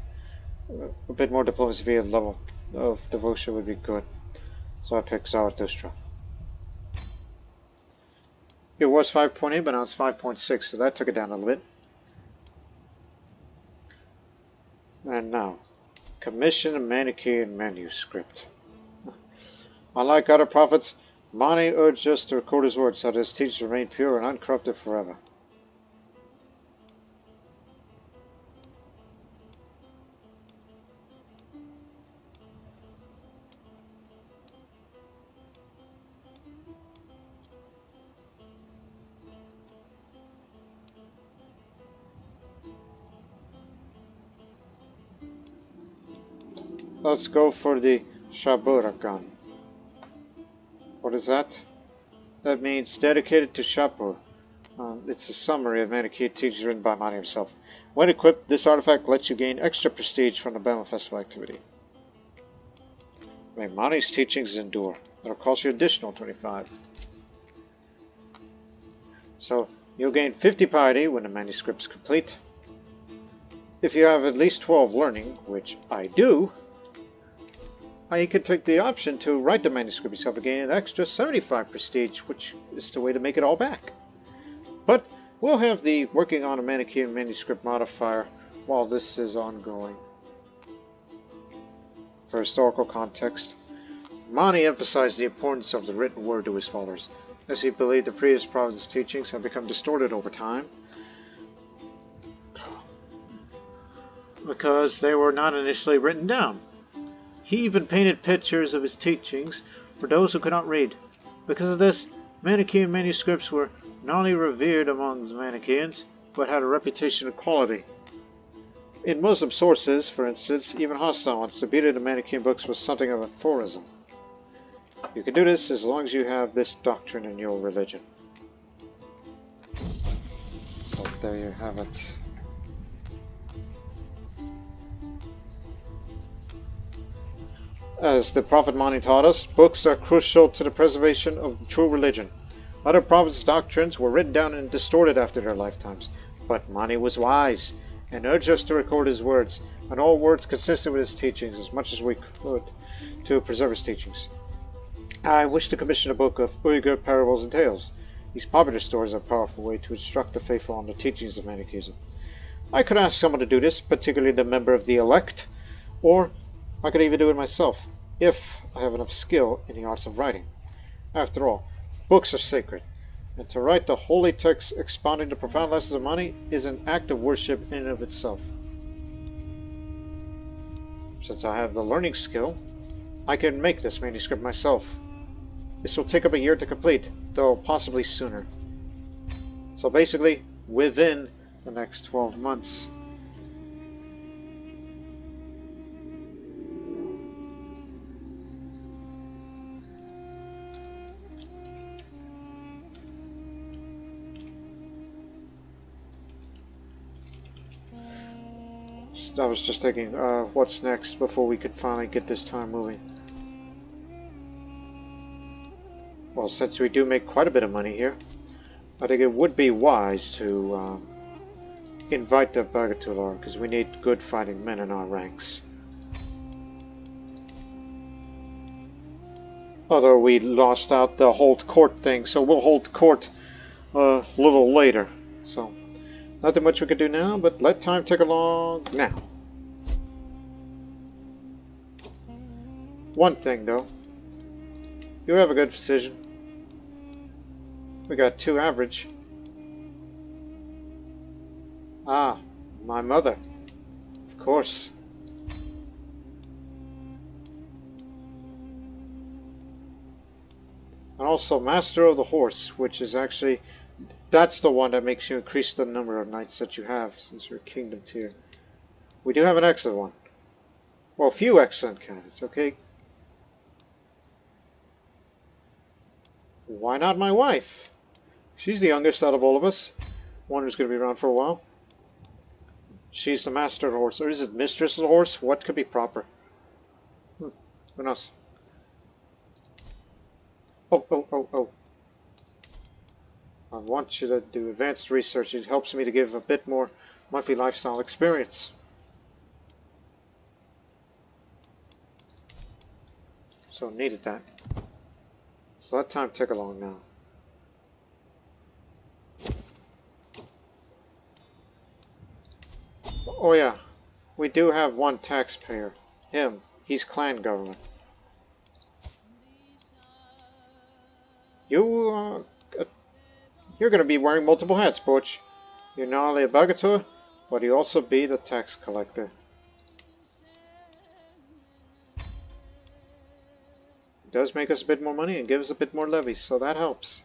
A bit more diplomacy via level of devotion would be good. So I picked Zarathustra. It was 5.8, but now it's 5.6, so that took it down a little bit. And now, commission a Manichean manuscript. Unlike other prophets, Mani urged us to record his words so that his teachings remain pure and uncorrupted forever. Let's go for the Shaburakan. What is that? That means dedicated to Shapur. It's a summary of Manichean teachings written by Mani himself. When equipped, this artifact lets you gain extra prestige from the Bema Festival activity. May Mani's teachings endure. That'll cost you additional 25. So, you'll gain 50 piety when the manuscript's complete. If you have at least 12 learning, which I do, you can take the option to write the manuscript yourself and gain an extra 75 prestige, which is the way to make it all back. But we'll have the working on a Manichean manuscript modifier while this is ongoing. For historical context, Mani emphasized the importance of the written word to his followers, as he believed the previous prophet's teachings had become distorted over time because they were not initially written down. He even painted pictures of his teachings for those who could not read. Because of this, Manichean manuscripts were not only revered among the Manicheans, but had a reputation of quality. In Muslim sources, for instance, even hostile ones, the beauty of the Manichean books was something of a aphorism. You can do this as long as you have this doctrine in your religion. So there you have it. As the Prophet Mani taught us, books are crucial to the preservation of true religion. Other prophets' doctrines were written down and distorted after their lifetimes, but Mani was wise and urged us to record his words, and all words consistent with his teachings as much as we could to preserve his teachings. I wish to commission a book of Uyghur parables and tales. These popular stories are a powerful way to instruct the faithful on the teachings of Manichaeism. I could ask someone to do this, particularly the member of the elect, or I could even do it myself, if I have enough skill in the arts of writing. After all, books are sacred, and to write the holy text expounding the profound lessons of Mani is an act of worship in and of itself. Since I have the learning skill, I can make this manuscript myself. This will take up a year to complete, though possibly sooner. So basically, within the next 12 months. I was just thinking, what's next before we could finally get this time moving. Well, since we do make quite a bit of money here, I think it would be wise to invite the Bagatulor, because we need good fighting men in our ranks. Although we lost out the hold court thing, so we'll hold court a little later. So, nothing much we can do now, but let time tick along now. One thing though, you have a good decision. We got 2 average. Ah, my mother. Of course. And also Master of the Horse, which is actually, that's the one that makes you increase the number of knights that you have since you're Kingdom tier. We do have an excellent one. Well, a few excellent candidates, okay? Why not my wife? She's the youngest out of all of us. One who's going to be around for a while. She's the master of the horse. Or is it mistress of the horse? What could be proper? Who knows? Oh. I want you to do advanced research. It helps me to give a bit more monthly lifestyle experience. So needed that. So let time tick along now. Oh yeah, we do have one taxpayer. Him. He's clan government. You're going to be wearing multiple hats, Butch. You're not only a Bagator, but you also be the tax collector. It does make us a bit more money and gives us a bit more levies, so that helps.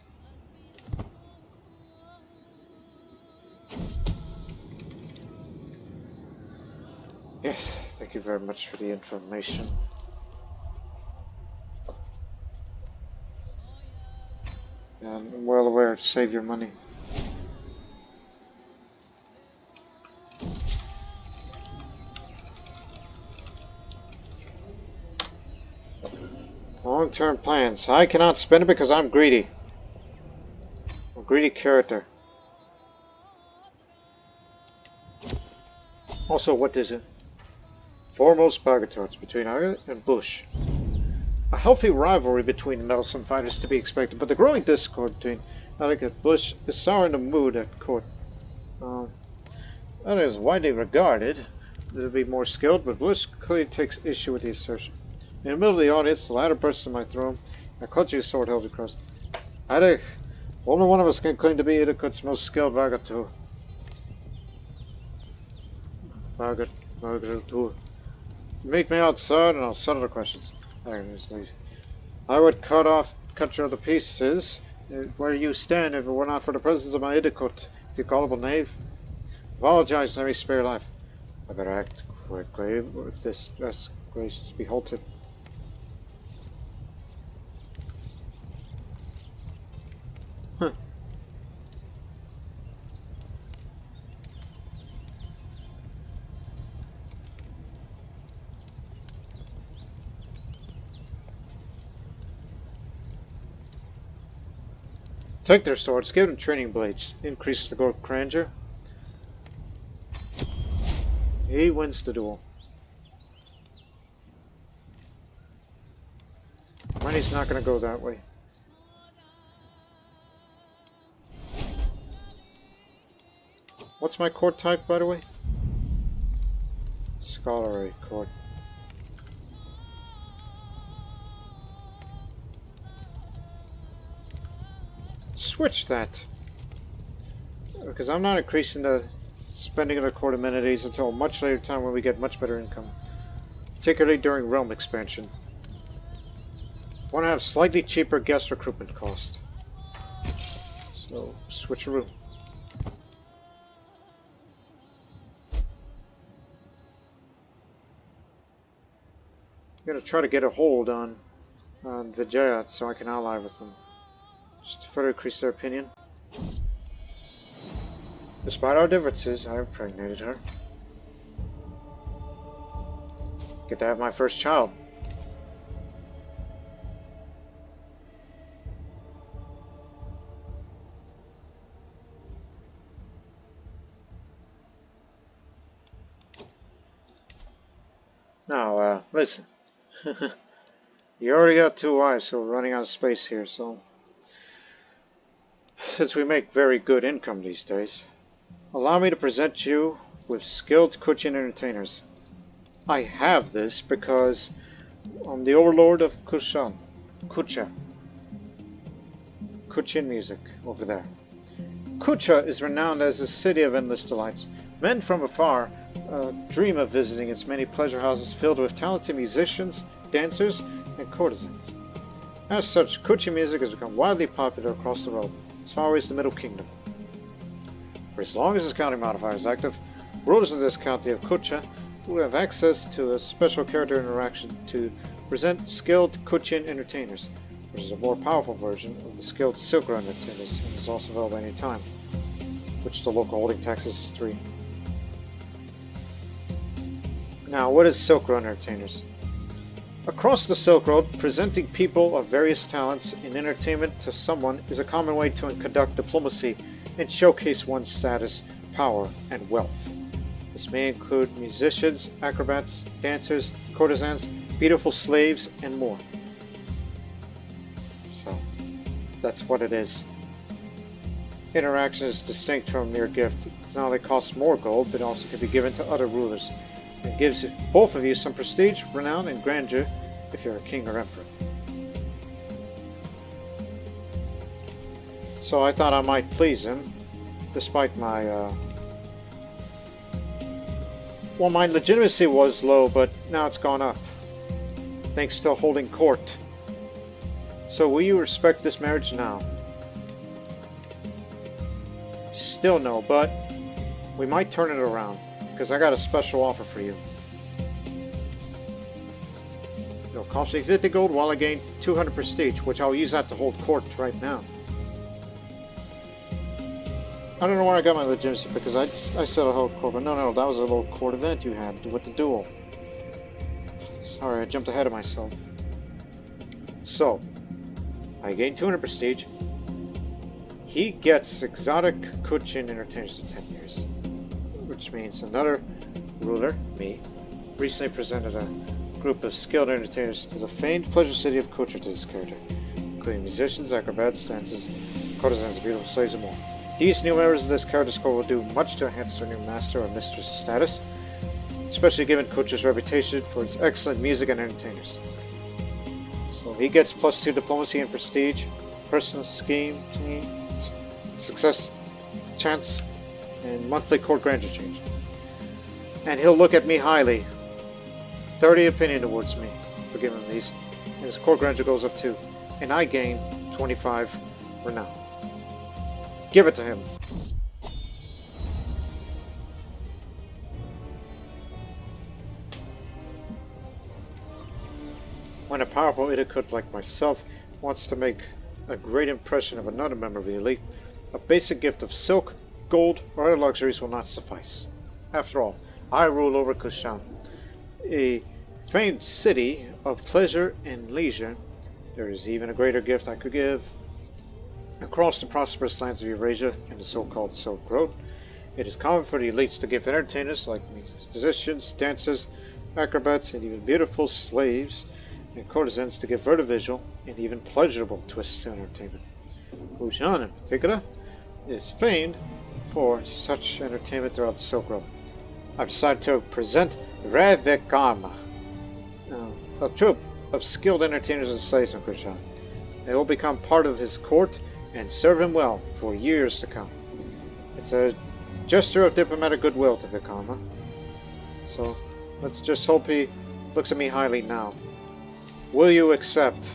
Yes, thank you very much for the information. And I'm well aware to save your money. Long-term plans. I cannot spend it because I'm greedy. I'm a greedy character. Also, what is it? Foremost Bagators between Aga and Bush. A healthy rivalry between meddlesome fighters to be expected, but the growing discord between Aga and Bush is souring the mood at court. That is widely regarded to be more skilled, but Bush clearly takes issue with the assertion. In the middle of the audience, the latter bursts to my throne, and clutching his sword held across. Idiq, only one of us can claim to be Idiqut's most skilled Bagatur. Bagatur. Meet me outside and I'll settle the questions. I would cut you into pieces where you stand if it were not for the presence of my Idiqut, you gullible knave. Apologize and let me spare your life. I better act quickly if this escalations be halted. Huh. Take their swords, give them training blades. Increases the gold grandeur. He wins the duel. Money's not going to go that way. What's my court type, by the way? Scholarly court. Switch that. Because I'm not increasing the spending of the court amenities until a much later time when we get much better income. Particularly during realm expansion. Want to have slightly cheaper guest recruitment cost. So, switcheroo. I'm going to try to get a hold on the VIET so I can ally with them. Just to further increase their opinion. Despite our differences, I impregnated her. Get to have my first child. Now, listen. You already got 2 wives, so we're running out of space here, so... Since we make very good income these days, allow me to present you with skilled Qocho entertainers. I have this because I'm the overlord of Qocho music over there. Qocho is renowned as a city of endless delights. Men from afar dream of visiting its many pleasure houses filled with talented musicians, dancers, and courtesans. As such, Qocho music has become widely popular across the world, as far away as the Middle Kingdom. For as long as this county modifier is active, rulers of this county of Qocho will have access to a special character interaction to present skilled Qocho entertainers, which is a more powerful version of the skilled Silk Road entertainers and is also available at any time, which the local holding tax is 3. Now, what is Silk Road entertainers? Across the Silk Road, presenting people of various talents in entertainment to someone is a common way to conduct diplomacy and showcase one's status, power, and wealth. This may include musicians, acrobats, dancers, courtesans, beautiful slaves, and more. So, that's what it is. Interaction is distinct from mere gift. It not only costs more gold, but also can be given to other rulers. It gives both of you some prestige, renown, and grandeur if you're a king or emperor. So I thought I might please him, despite my, well, my legitimacy was low, but now it's gone up, thanks to holding court. So will you respect this marriage now? Still no, but we might turn it around, because I got a special offer for you. It'll cost me 50 gold while I gain 200 prestige, which I'll use that to hold court right now. I don't know where I got my legitimacy, because I said I'll hold court, but no, that was a little court event you had with the duel. Sorry, I jumped ahead of myself. So, I gained 200 prestige. He gets exotic Qocho entertainers for 10 years. Which means another ruler, me, recently presented a group of skilled entertainers to the famed pleasure city of Qocho to this character, including musicians, acrobats, dancers, courtesans, beautiful slaves, and more. These new members of this character corps will do much to enhance their new master or mistress status, especially given Qocho's reputation for its excellent music and entertainers. So he gets +2 diplomacy and prestige, personal scheme, success, chance, and monthly court grandeur change. And he'll look at me highly. 30 opinion towards me for giving him these. And his court grandeur goes up too. And I gain 25 renown. Give it to him. when a powerful Idiqut like myself wants to make a great impression of another member of the elite, a basic gift of silk, gold, or other luxuries will not suffice. After all, I rule over Kushan, a famed city of pleasure and leisure. There is even a greater gift I could give. Across the prosperous lands of Eurasia and the so-called Silk Road, it is common for the elites to give entertainers like musicians, dancers, acrobats, and even beautiful slaves and courtesans to give vertivisual and even pleasurable twists to entertainment. Kushan, in particular, is famed for such entertainment throughout the Silk Road. I've decided to present Revikama, a troupe of skilled entertainers and slaves in Kushan. They will become part of his court and serve him well for years to come. It's a gesture of diplomatic goodwill to Vikama. So let's just hope he looks at me highly now. Will you accept?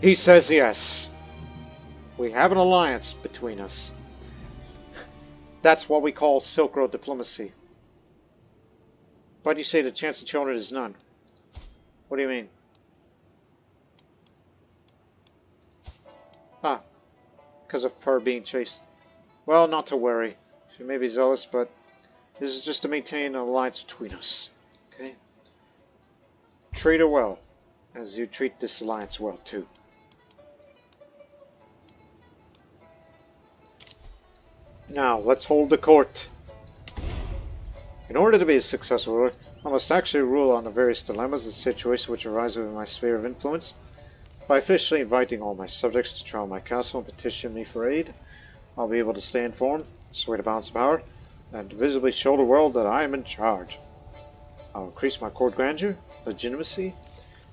He says yes. We have an alliance between us. That's what we call Silk Road diplomacy. Why do you say the chance of children is none? What do you mean? Ah, because of her being chased. Well, not to worry. She may be zealous, but this is just to maintain an alliance between us. Okay? Treat her well, as you treat this alliance well, too. Now, let's hold the court. In order to be a successful ruler, I must actually rule on the various dilemmas and situations which arise within my sphere of influence. By officially inviting all my subjects to travel my castle and petition me for aid, I'll be able to stay informed, sway the balance of power, and visibly show the world that I am in charge. I'll increase my court grandeur, legitimacy.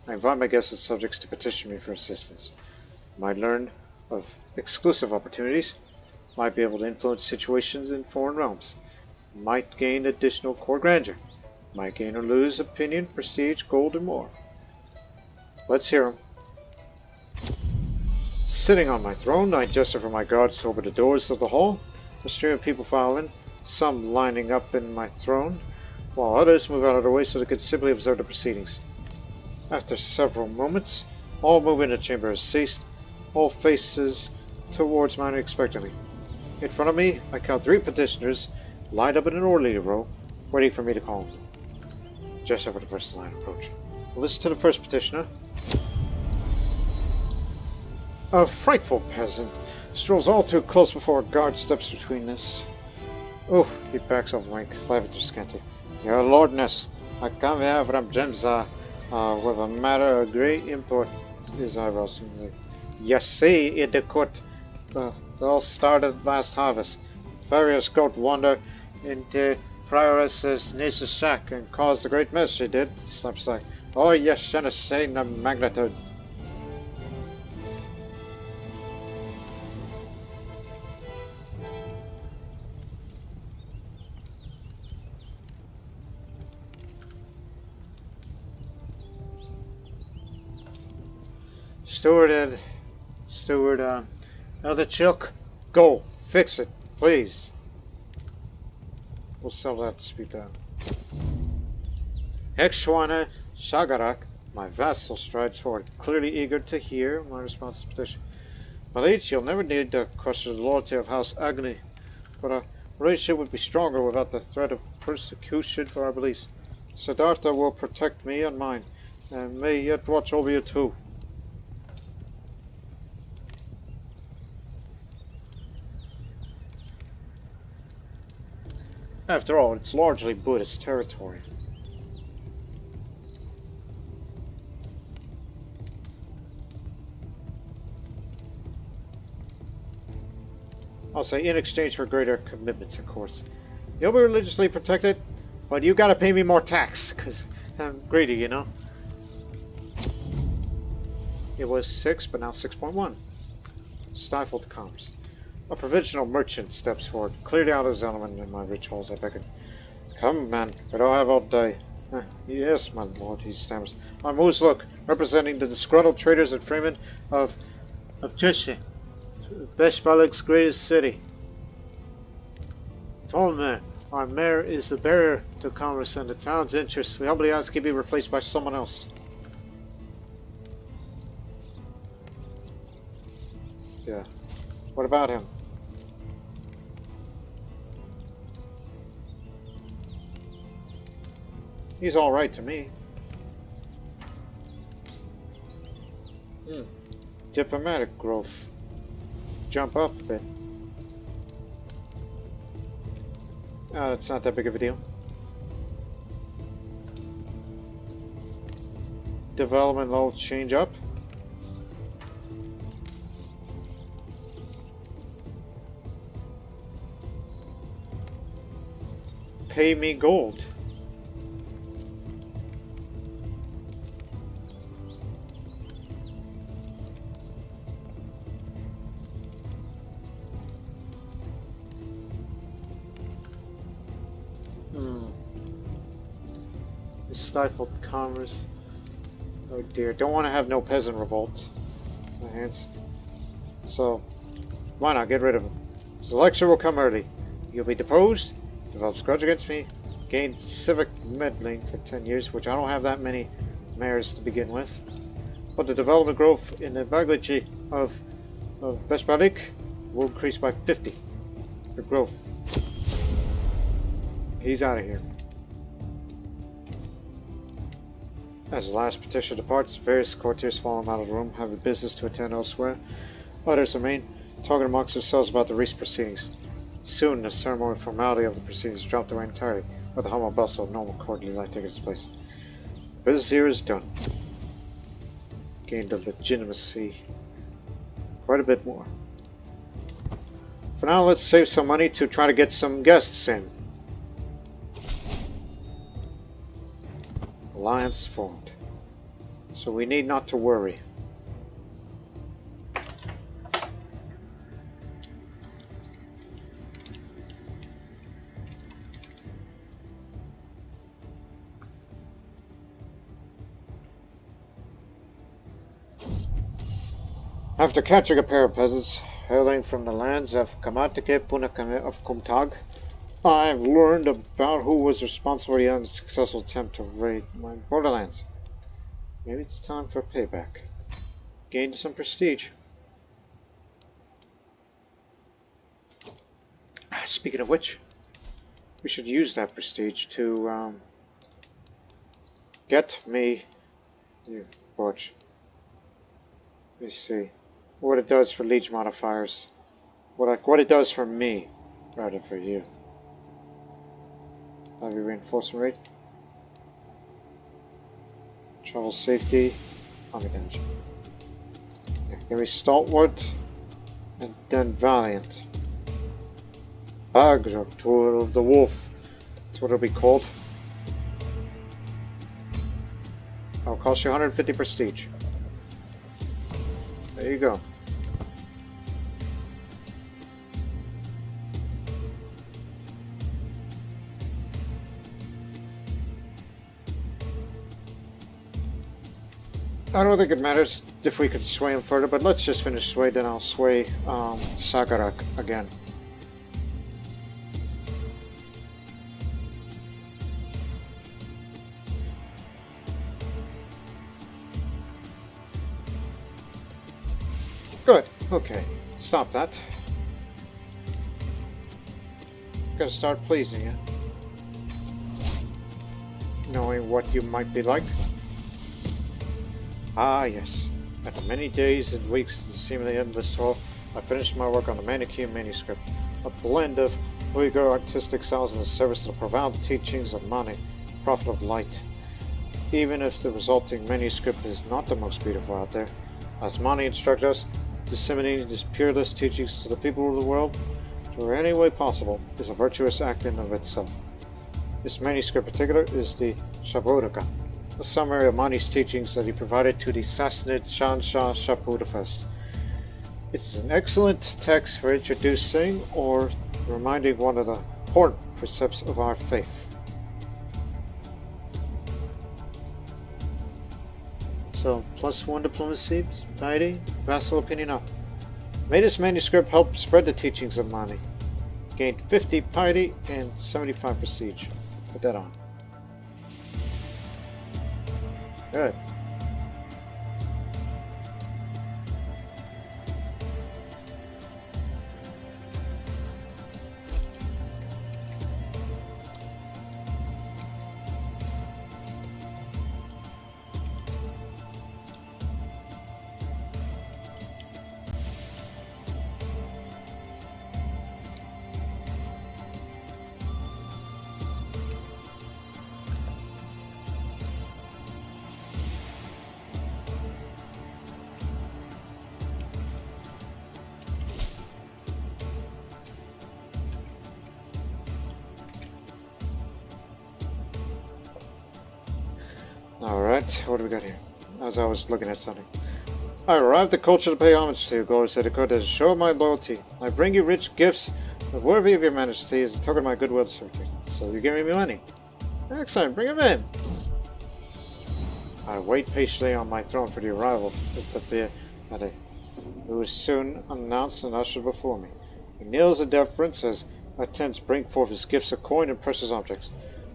I invite my guests and subjects to petition me for assistance. I might learn of exclusive opportunities, might be able to influence situations in foreign realms, might gain additional court grandeur, might gain or lose opinion, prestige, gold, and more. Let's hear 'em. Sitting on my throne, I gesture for my guards to open the doors of the hall. A stream of people file in, some lining up in my throne, while others move out of the way so they can simply observe the proceedings. After several moments, all movement in the chamber has ceased, all faces towards mine expectantly. In front of me, I count 3 petitioners lined up in an orderly row, waiting for me to call them. Gesture for the first line approach. Listen to the first petitioner. A frightful peasant strolls all too close before a guard steps between us. Oh, he backs off like lavender scanty. Your lordness, I come here from Jemza with a matter of great import. His eyebrows seem. You see, Idiqut, the all started last harvest. Furious goat wandered into Prioress's niece's shack and caused a great mess, she did. Snaps like, oh, you shouldn't have seen the magnitude. Steward, Elder Chilk, go, fix it, please. We'll sell that to speak down. Hexwana Shagarak, my vassal, strides forward, clearly eager to hear my response to the petition. My liege, you'll never need to question the loyalty of House Agni, but our relationship would be stronger without the threat of persecution for our beliefs. Siddhartha will protect me and mine, and may yet watch over you too. After all, it's largely Buddhist territory. I'll say in exchange for greater commitments, of course. You'll be religiously protected, but you gotta pay me more tax, because I'm greedy, you know. It was 6, but now 6.1. Stifled comms. A provincial merchant steps forward, clearly out of his element in my rich halls. I beckon. Come, man, we don't have all day. Yes, my lord, he stammers. I'm Uzluk, representing the disgruntled traders and freemen of Tushy, Beshbalik's greatest city. Tolmer, our mayor is the barrier to commerce and the town's interests. We humbly ask he be replaced by someone else. Yeah. What about him? He's alright to me. Diplomatic growth. Jump up a bit. It's not that big of a deal. Development level change up. Pay me gold. Stifled commerce. Oh dear, don't want to have no peasant revolts. My hands. So, why not get rid of him? His lecture will come early. You'll be deposed, develops grudge against me, gain civic meddling for 10 years, which I don't have that many mayors to begin with. But the development growth in the Baglici of Bespalik will increase by 50. The growth. He's out of here. As the last petition departs, various courtiers fall out of the room, having business to attend elsewhere. Others remain, talking amongst themselves about the recent proceedings. Soon, the ceremonial formality of the proceedings dropped away entirely, with the hum and bustle of normal courtly life taking its place. The business here is done. Gained the legitimacy quite a bit more. For now, let's save some money to try to get some guests in. Alliance formed. So we need not to worry. After catching a pair of peasants hailing from the lands of Kamatike Punakame of Kumtag, I've learned about who was responsible for the unsuccessful attempt to raid my borderlands. Maybe it's time for payback. Gained some prestige. Speaking of which, we should use that prestige to get me. You watch. Let me see what it does for liege modifiers. What it does for me, rather for you. Heavy reinforcement rate. Travel safety. Army damage. Yeah, give me stalwart. And then valiant. Bags or Tour of the Wolf. That's what it'll be called. That'll cost you 150 prestige. There you go. I don't think it matters if we could sway him further, but let's just finish sway, then I'll sway Sagarak again. Good, okay, stop that. Gotta start pleasing you. Knowing what you might be like. Ah, yes. After many days and weeks of the seemingly endless toil, I finished my work on the Manichean manuscript, a blend of Uyghur artistic styles in the service of the profound teachings of Mani, prophet of light. Even if the resulting manuscript is not the most beautiful out there, as Mani instructed us, disseminating his peerless teachings to the people of the world, to any way possible, is a virtuous act in and of itself. This manuscript in particular is the Shabodaka, a summary of Mani's teachings that he provided to the Sassanid Shansha Shapudafest. It's an excellent text for introducing or reminding one of the important precepts of our faith. So, +1 diplomacy, piety, vassal opinion up. May this manuscript help spread the teachings of Mani. Gained 50 piety and 75 prestige. Put that on. Good. Alright, what do we got here? As I was looking at something. I arrived at Culture to pay homage to you, glorious Idiqut, as a show of my loyalty. I bring you rich gifts worthy of your majesty as a token of my goodwill to serve you. So you're giving me money. Excellent, bring him in. I wait patiently on my throne for the arrival of the VIET, who is soon announced and ushered before me. He kneels in deference as attendants bring forth his gifts of coin and precious objects.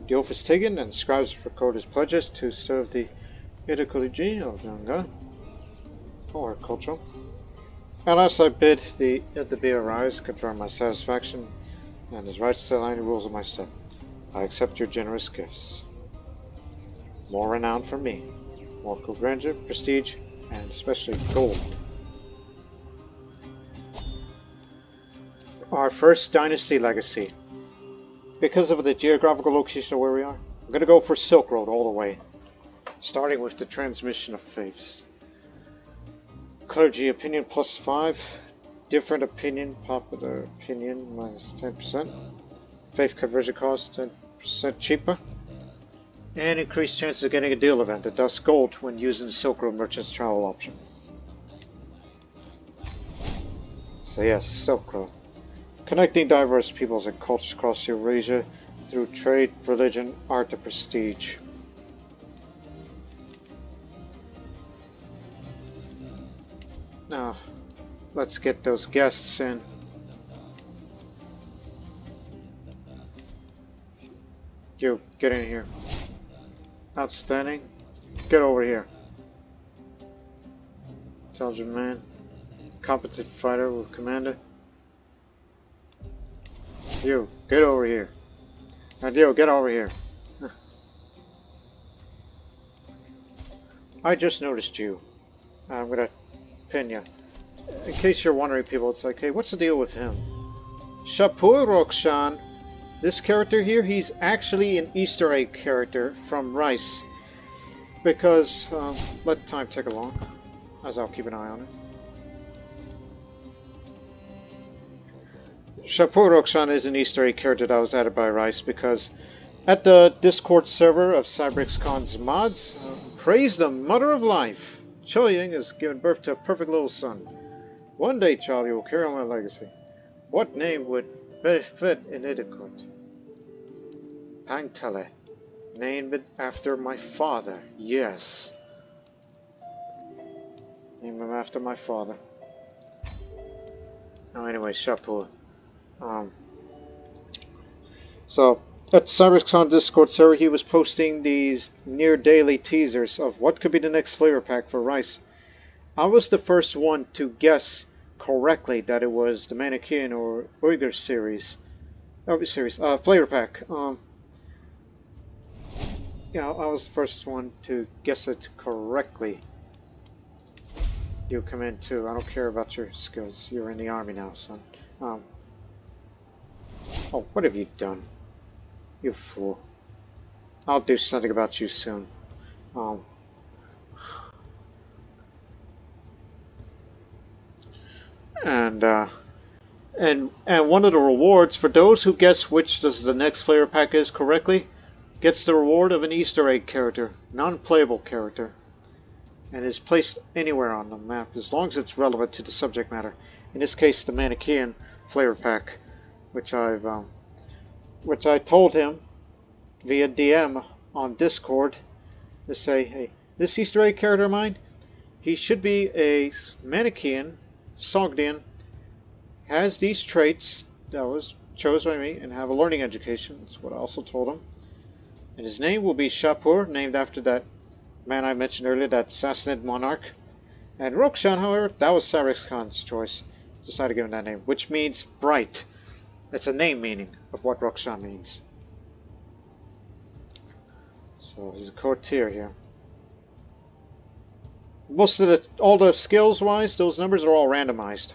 The oath is taken, and scribes record his pledges to serve the Idiqut of Yanga, or Qocho. At last I bid the be arise, confirm my satisfaction, and his rights to align the rules of my step. I accept your generous gifts. More renown for me, more grandeur, prestige, and especially gold. Our first dynasty legacy. Because of the geographical location of where we are, I'm going to go for Silk Road all the way, starting with the transmission of faiths. Clergy opinion +5, different opinion, popular opinion -10%, faith conversion cost 10% cheaper, and increased chances of getting a deal event that does gold when using the Silk Road Merchant's travel option. So yes, Silk Road. Connecting diverse peoples and cultures across Eurasia through trade, religion, art, and prestige. Now, let's get those guests in. You, get in here. Outstanding. Get over here. Intelligent man. Competent fighter with commander. You, get over here. And you, get over here. I just noticed you. I'm gonna pin you. In case you're wondering, people, it's like, hey, what's the deal with him? Shapur Rokshan. This character here, he's actually an Easter egg character from Rice. Because, let time tick along, as I'll keep an eye on it. Shapur Rokshan is an Easter egg character that was added by Rice because at the Discord server of CyberXCon's mods, praise the Mother of Life. Choying has given birth to a perfect little son. One day, child, you will carry on my legacy. What name would befit in Idiqut? Pangtele. Named it after my father. Yes. Name him after my father. Oh, anyway, Shapur. So at CyberXCon Discord server, he was posting these near daily teasers of what could be the next flavor pack for Rice. I was the first one to guess correctly that it was the Manichean or Uyghur flavor pack. Yeah, I was the first one to guess it correctly. You come in too. I don't care about your skills. You're in the army now, son. Oh, what have you done? You fool. I'll do something about you soon. And one of the rewards for those who guess which the next flavor pack is correctly gets the reward of an Easter egg character, non-playable character, and is placed anywhere on the map as long as it's relevant to the subject matter. In this case, the Manichean flavor pack, which I told him via DM on Discord to say, hey, this Easter egg character of mine, he should be a Manichean, Sogdian, has these traits that was chosen by me, and have a learning education. That's what I also told him. And his name will be Shapur, named after that man I mentioned earlier, that Sassanid monarch. And Rokshan, however, that was CyberXCon's choice. Decided to give him that name, which means bright. That's a name meaning of what Rokshan means. So he's a courtier here. Most of all the skills wise, those numbers are all randomized,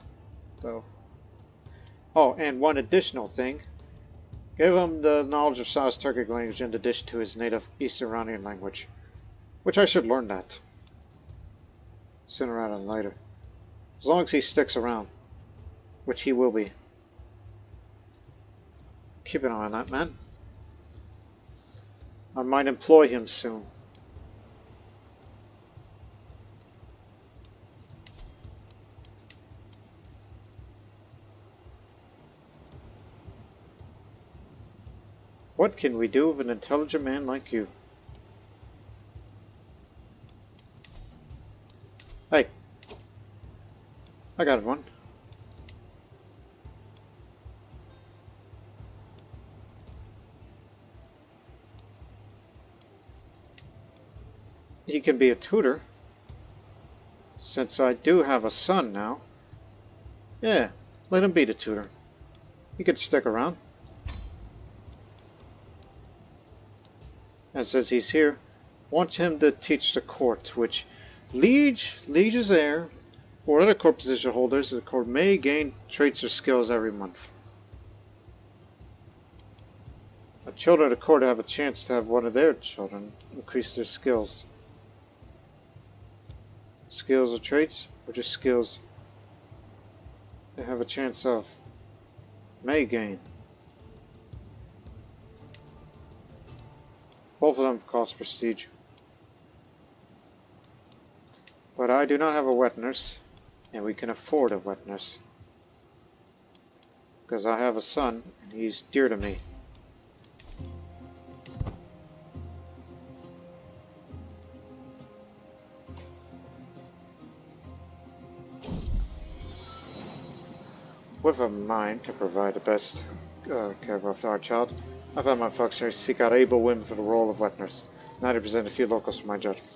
though. Oh, and one additional thing. Give him the knowledge of Saz Turkic language in addition to his native East Iranian language. Which I should learn that. Sooner rather than later. As long as he sticks around. Which he will be. Keep an eye on that man. I might employ him soon. What can we do with an intelligent man like you? Hey, I got one. He can be a tutor. Since I do have a son now. Yeah, let him be the tutor. He could stick around. And since he's here, want him to teach the court, which liege's heir, or other court position holders of the court may gain traits or skills every month. The children of the court have a chance to have one of their children increase their skills. Skills or traits, or just skills they have a chance of. May gain. Both of them cost prestige. But I do not have a wet nurse, and we can afford a wet nurse. Because I have a son, and he's dear to me. With a mind to provide the best care of our child, I've had my functionaries seek out able women for the role of wet nurse, and I represent a few locals for my judgment.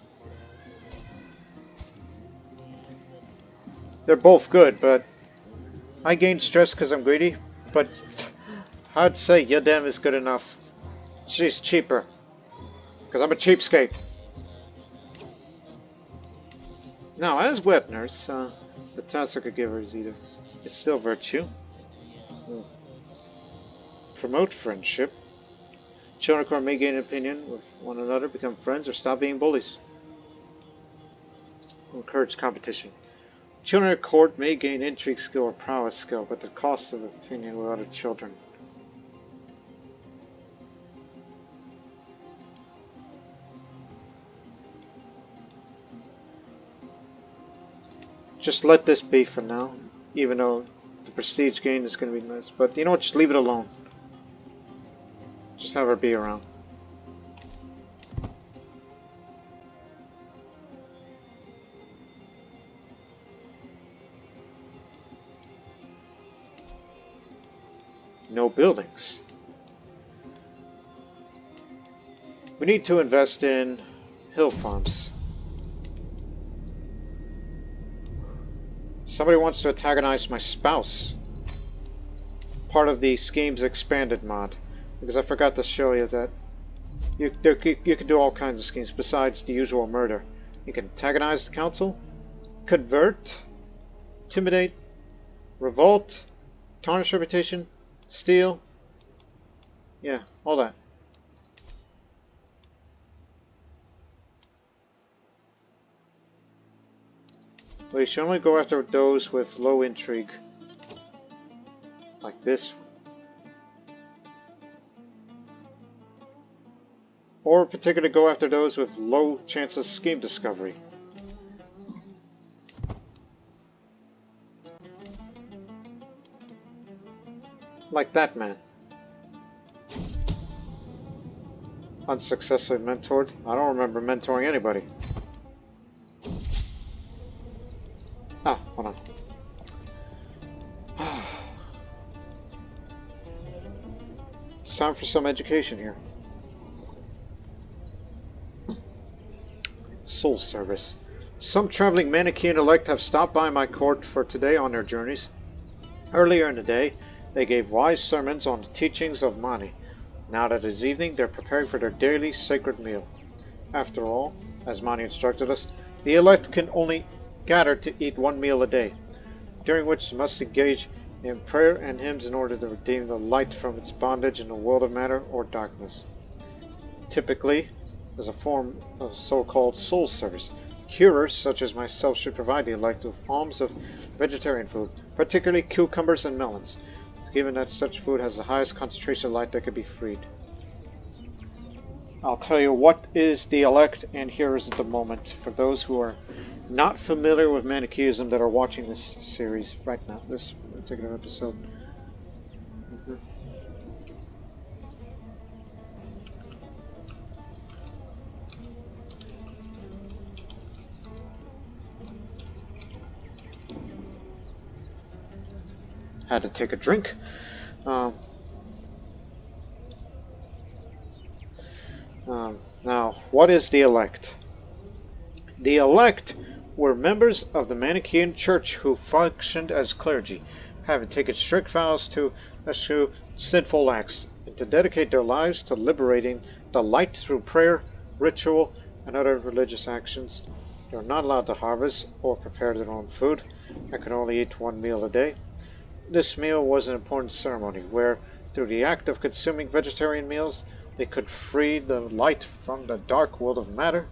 They're both good, but I gain stress because I'm greedy, but I'd say Yadem is good enough. She's cheaper, because I'm a cheapskate. Now, as wet nurse, the task I could give her is either instill virtue, promote friendship, children of court may gain an opinion with one another, become friends, or stop being bullies. Encourage competition. Children of court may gain intrigue skill or prowess skill, but the cost of opinion with other children. Just let this be for now, even though the prestige gain is going to be nice. But you know what, just leave it alone. Just have her be around. No buildings. We need to invest in hill farms. Somebody wants to antagonize my spouse. Part of the scheme's expanded mod. Because I forgot to show you that you can do all kinds of schemes besides the usual murder. You can antagonize the council, convert, intimidate, revolt, tarnish reputation, steal. Yeah, all that. But you should only go after those with low intrigue. Like this. Or particularly go after those with low chance of scheme discovery. Like that man. Unsuccessfully mentored. I don't remember mentoring anybody. Ah, hold on. It's time for some education here. Soul service. Some traveling Manichean elect have stopped by my court for today on their journeys. Earlier in the day, they gave wise sermons on the teachings of Mani. Now that it is evening, they're preparing for their daily sacred meal. After all, as Mani instructed us, the elect can only gather to eat one meal a day, during which they must engage in prayer and hymns in order to redeem the light from its bondage in the world of matter or darkness. Typically, as a form of so-called soul service, curers such as myself should provide the elect with alms of vegetarian food, particularly cucumbers and melons, given that such food has the highest concentration of light that could be freed. I'll tell you what is the elect and hearers at the moment for those who are not familiar with Manichaeism that are watching this series right now, this particular episode. Had to take a drink. Now, what is the elect? The elect were members of the Manichean Church who functioned as clergy, having taken strict vows to eschew sinful acts and to dedicate their lives to liberating the light through prayer, ritual, and other religious actions. They were not allowed to harvest or prepare their own food and could only eat one meal a day. This meal was an important ceremony where, through the act of consuming vegetarian meals, they could free the light from the dark world of matter,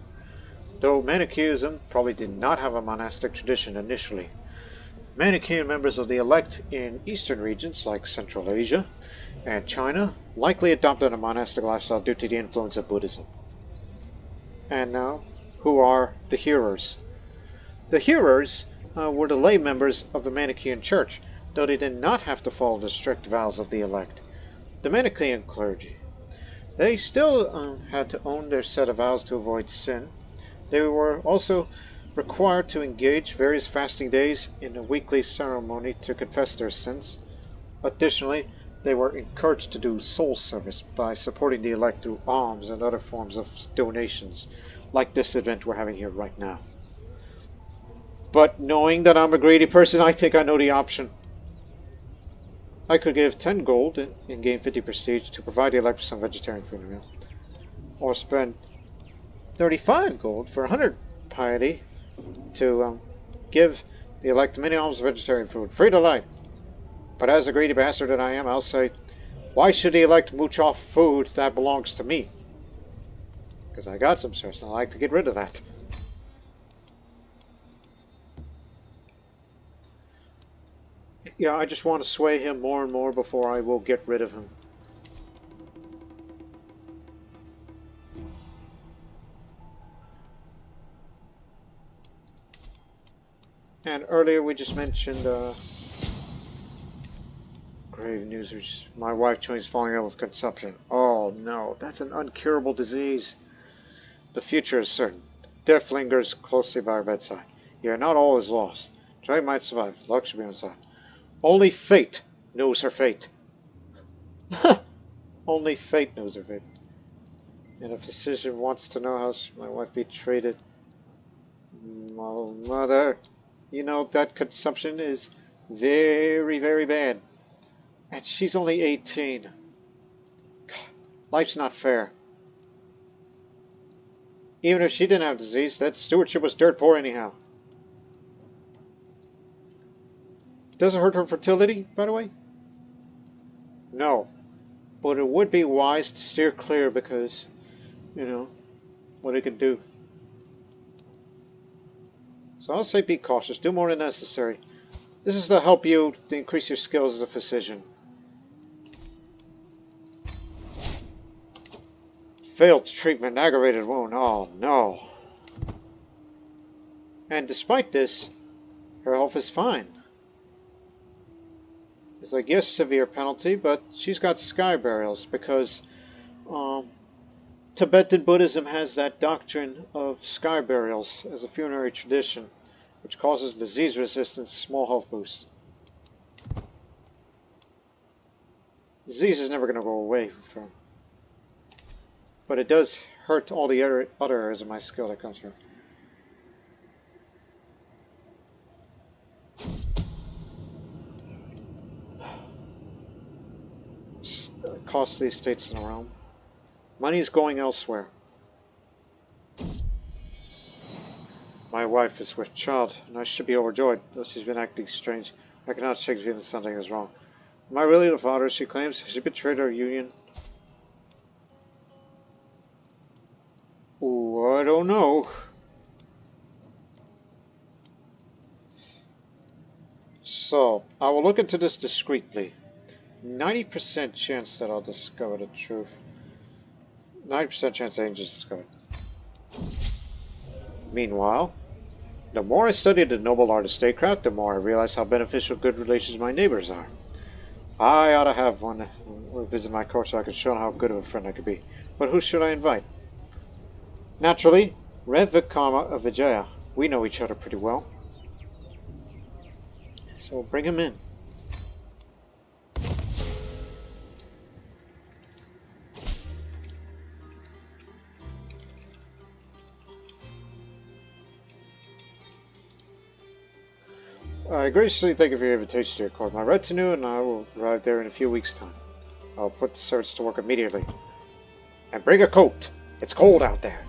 though Manichaeism probably did not have a monastic tradition initially. Manichean members of the elect in eastern regions like Central Asia and China likely adopted a monastic lifestyle due to the influence of Buddhism. And now, who are the hearers? The hearers were the lay members of the Manichean Church, though they did not have to follow the strict vows of the elect. The Manichean clergy. They still had to own their set of vows to avoid sin. They were also required to engage various fasting days in a weekly ceremony to confess their sins. Additionally, they were encouraged to do soul service by supporting the elect through alms and other forms of donations, like this event we're having here right now. But knowing that I'm a greedy person, I think I know the option. I could give 10 gold and gain 50 prestige to provide the elect with some vegetarian food and meal. Or spend 35 gold for 100 piety to give the elect many alms of vegetarian food, free to light. But as a greedy bastard that I am, I'll say, why should the elect mooch off food that belongs to me? Because I got some stress and I like to get rid of that. Yeah, I just want to sway him more and more before I will get rid of him. And earlier we just mentioned grave news. My wife Chung's falling ill with consumption. Oh no, that's an uncurable disease. The future is certain. Death lingers closely by our bedside. Yet not all is lost. Joy might survive. Luck should be on side. Only fate knows her fate. Only fate knows her fate. And a physician wants to know how my wife betrayed it. Oh, mother, you know that consumption is very, very bad. And she's only 18. God, life's not fair. Even if she didn't have disease, that stewardship was dirt poor anyhow. Does it hurt her fertility, by the way? No. But it would be wise to steer clear because, you know, what it could do. So I'll say be cautious. Do more than necessary. This is to help you to increase your skills as a physician. Failed treatment, aggravated wound. Oh no. And despite this, her health is fine. It's like, yes, severe penalty, but she's got sky burials because Tibetan Buddhism has that doctrine of sky burials as a funerary tradition, which causes disease resistance, small health boost. Disease is never going to go away from, but it does hurt all the other areas of my skill that comes from. Costly estates in the realm. Money is going elsewhere. My wife is with child, and I should be overjoyed, though she's been acting strange. I cannot shake the feeling something is wrong. Am I really the father she claims? Has she betrayed our union? Oh, I don't know. So, I will look into this discreetly. 90% chance that I'll discover the truth. 90% chance I can just discover it. Meanwhile, the more I study the noble art of statecraft, the more I realize how beneficial good relations with my neighbors are. I ought to have one visit my court so I can show them how good of a friend I could be. But who should I invite? Naturally, Rev Vikama of Vijaya. We know each other pretty well. So bring him in. I graciously thank you for your invitation to your court. My retinue and I will arrive there in a few weeks' time. I'll put the search to work immediately. And bring a coat! It's cold out there!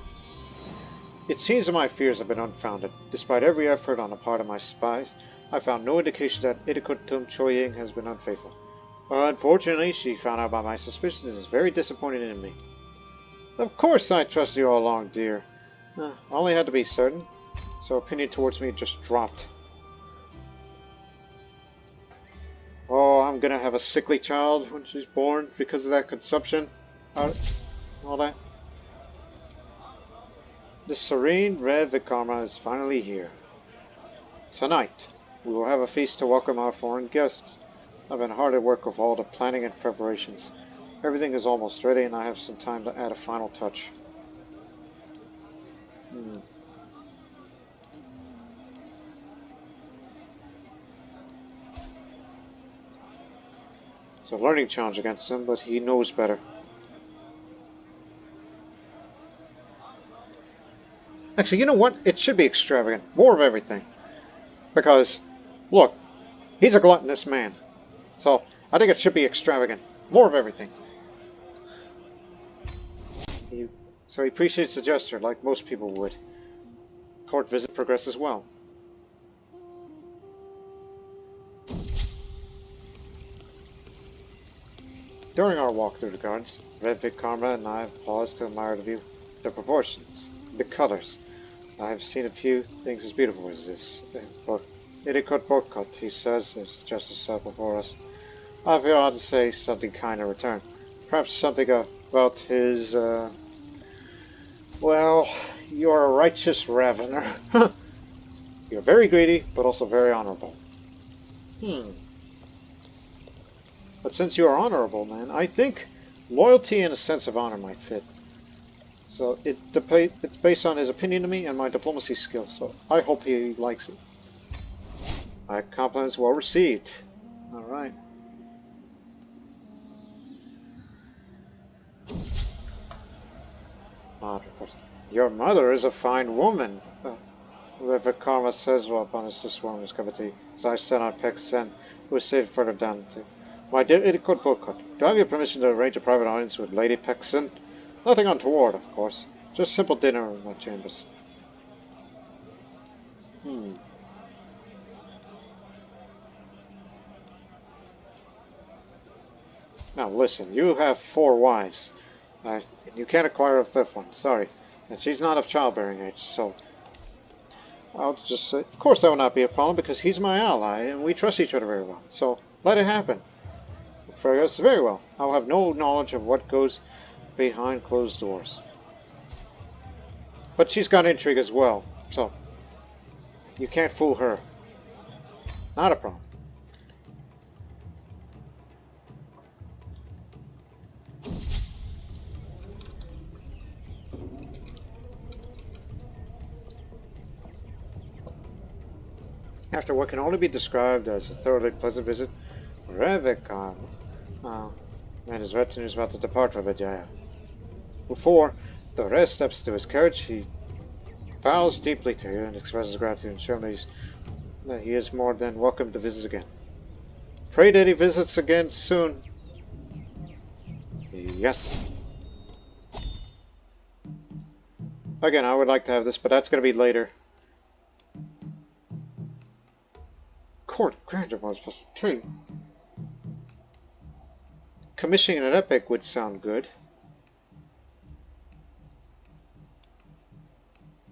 It seems that my fears have been unfounded. Despite every effort on the part of my spies, I found no indication that Idiqut Bokut has been unfaithful. Unfortunately, she found out about my suspicions and is very disappointed in me. Of course I trusted you all along, dear. Only had to be certain, so opinion towards me just dropped. Oh, I'm gonna have a sickly child when she's born because of that consumption. All that. The serene Red Vikarma is finally here. Tonight, we will have a feast to welcome our foreign guests. I've been hard at work with all the planning and preparations. Everything is almost ready and I have some time to add a final touch. It's a learning challenge against him, but he knows better. Actually, you know what? It should be extravagant. More of everything. Because, look, he's a gluttonous man. So, I think it should be extravagant. More of everything. So he appreciates the gesture, like most people would. Court visit progresses well. During our walk through the gardens, Red Vikarma and I paused to admire the view, the proportions, the colors. I have seen a few things as beautiful as this. But Idiqut Bokut, he says, is just a step before us. I feel I ought to say something kind in return. Perhaps something about his, well, you're a righteous ravener. You're very greedy, but also very honorable. But since you are honorable, man, I think loyalty and a sense of honor might fit. So it's based on his opinion of me and my diplomacy skills, so I hope he likes it. My compliments well received. Alright. Your mother is a fine woman. River Karma says well upon his swarm's cavity, as I stand on Peksen, who is seated further down. My dear Idiqut Bokut, do I have your permission to arrange a private audience with Lady Peksen? Nothing untoward, of course. Just simple dinner in my chambers. Now listen, you have 4 wives. And you can't acquire a 5th one, sorry. And she's not of childbearing age, so I'll just say, of course that will not be a problem because he's my ally and we trust each other very well. So let it happen. For us, very well. I'll have no knowledge of what goes behind closed doors. But she's got intrigue as well, so you can't fool her. Not a problem. After what can only be described as a thoroughly pleasant visit, Revikar and his retinue is about to depart for Vijaya. Before the rest steps to his carriage, he bows deeply to you and expresses gratitude and shows that he is more than welcome to visit again. Pray that he visits again soon. Yes. Again, I would like to have this, but that's going to be later. Court granted was true. Commissioning an epic would sound good.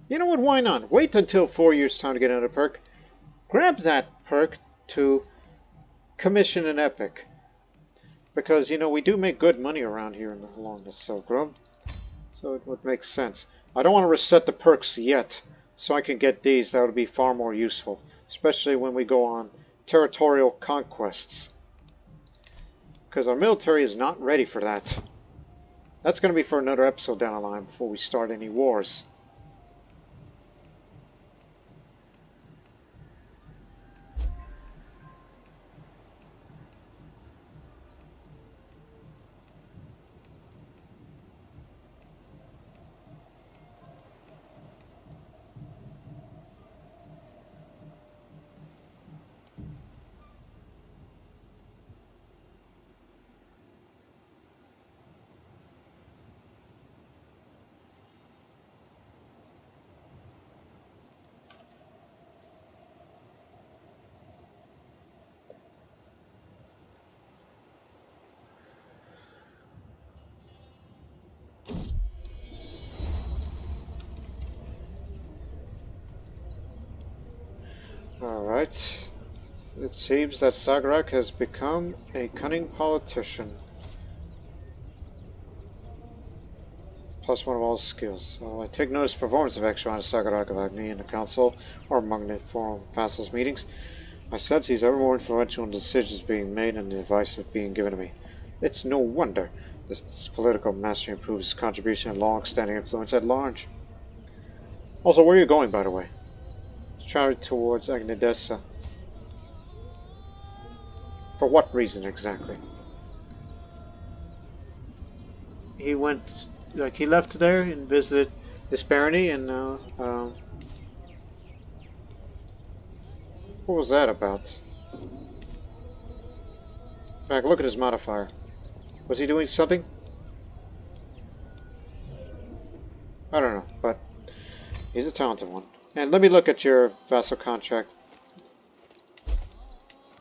You know what, why not? Wait until 4 years' time to get another perk. Grab that perk to commission an epic. Because, you know, we do make good money around here along the Silk Road. So it would make sense. I don't want to reset the perks yet, so I can get these. That would be far more useful. Especially when we go on territorial conquests. Because our military is not ready for that. That's going to be for another episode down the line before we start any wars. Alright. It seems that Sagarak has become a cunning politician. Plus one of all skills. So I take notice of performance of Extron Sagarak of Agni in the council or among the forum vassals meetings. I sense he's ever more influential in decisions being made and the advice being given to me. It's no wonder this political mastery improves his contribution and long-standing influence at large. Also, where are you going, by the way? Traveling towards Agnidesa. For what reason exactly? He went, like, he left there and visited this barony, and what was that about? Back, look at his modifier. Was he doing something? I don't know, but he's a talented one. And let me look at your vassal contract.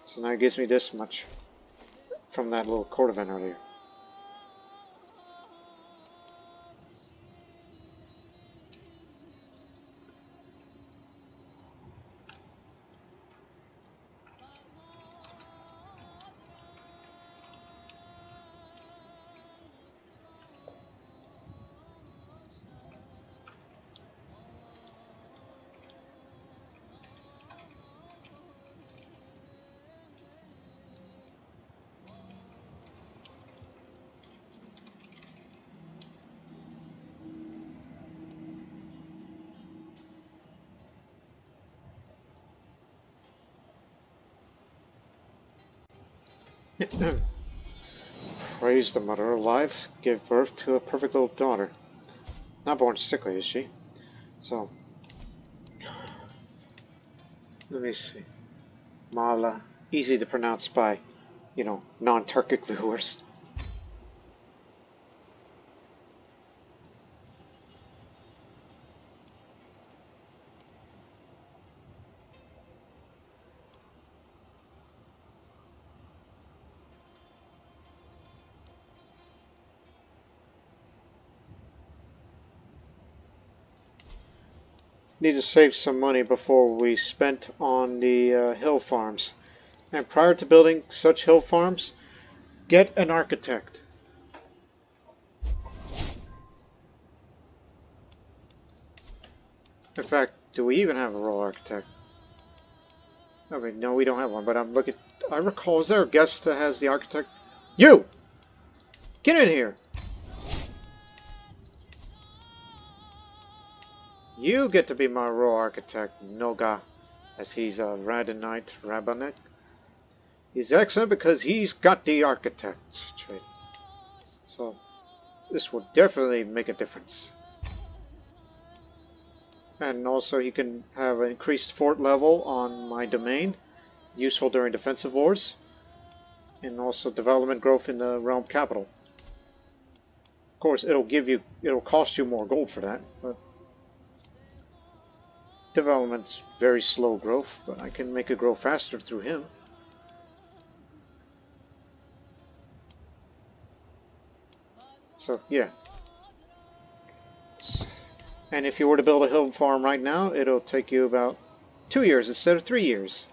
So now it gives me this much from that little court event earlier. Praise the mother alive, give birth to a perfect little daughter. Not born sickly, is she? So, let me see. Mala, easy to pronounce by, you know, non-Turkic viewers. Need to save some money before we spent on the hill farms. And prior to building such hill farms, get an architect. In fact, do we even have a royal architect? I mean, no, we don't have one, but I'm looking. I recall, is there a guest that has the architect? You! Get in here! You get to be my royal architect, Noga, as he's a Radonite Rabbanek. He's excellent because he's got the architect trait. So, this will definitely make a difference. And also he can have an increased fort level on my domain, useful during defensive wars, and also development growth in the realm capital. Of course, it'll cost you more gold for that, but development's very slow growth, but I can make it grow faster through him. So, yeah. And if you were to build a hill farm right now, it'll take you about 2 years instead of 3 years.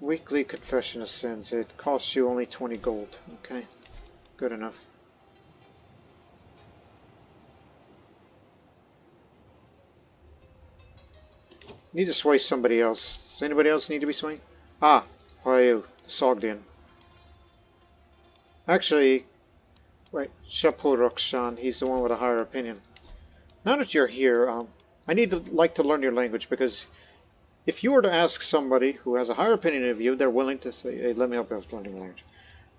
Weekly confession of sins. It costs you only 20 gold. Okay, good enough. Need to sway somebody else. Does anybody else need to be swayed? Ah, Hyu, the Sogdian. Actually, wait, Shapur Rukshan, he's the one with a higher opinion. Now that you're here, I need to like to learn your language, because if you were to ask somebody who has a higher opinion of you, they're willing to say, hey, let me help you with learning language.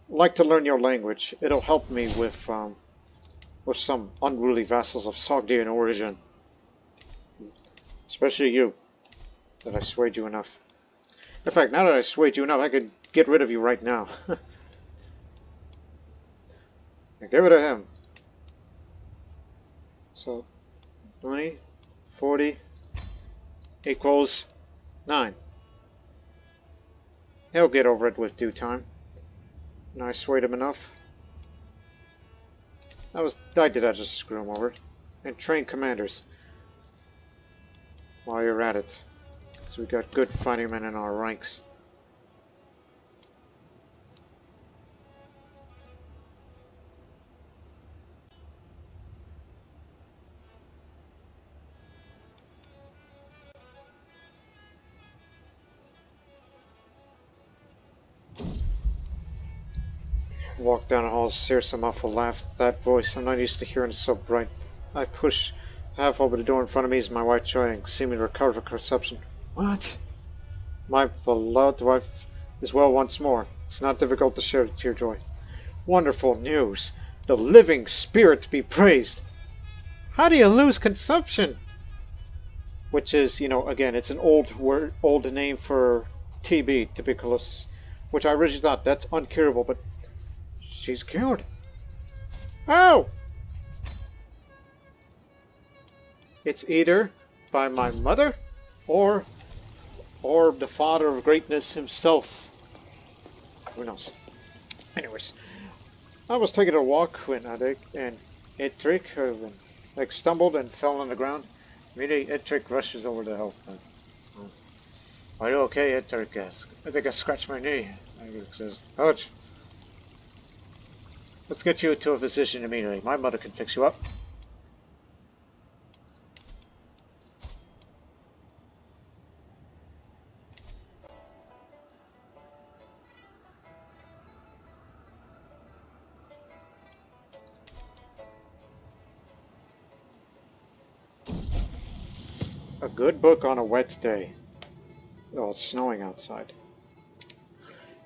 Like to learn your language. It'll help me with some unruly vassals of Sogdian origin. Especially you, that I swayed you enough. In fact, now that I swayed you enough, I could get rid of you right now. And get rid of him. So, 20, 40 equals 9. He'll get over it with due time. And I swayed him enough. I did that just to screw him over. And train commanders. While you're at it. So we got good fighting men in our ranks. Walk down the hall, hear some muffled laugh. That voice, I'm not used to hearing it so bright. I push half open the door in front of me as my wife Joy seeming to recover from conception. What? My beloved wife is well once more. It's not difficult to share it to your Joy. Wonderful news. The living spirit be praised. How do you lose consumption? Which is, again, it's an old name for TB, tuberculosis. Which I originally thought, that's uncurable, but she's cured. Oh! It's either by my mother or the father of greatness himself. Who knows? Anyways, I was taking a walk when Adik and Ettrick stumbled and fell on the ground. Immediately, Ettrick rushes over to help. Are you okay, Ettrick asks. I think I scratched my knee. Adik says, ouch. Let's get you to a physician immediately. My mother can fix you up. A good book on a wet day. Oh, it's snowing outside.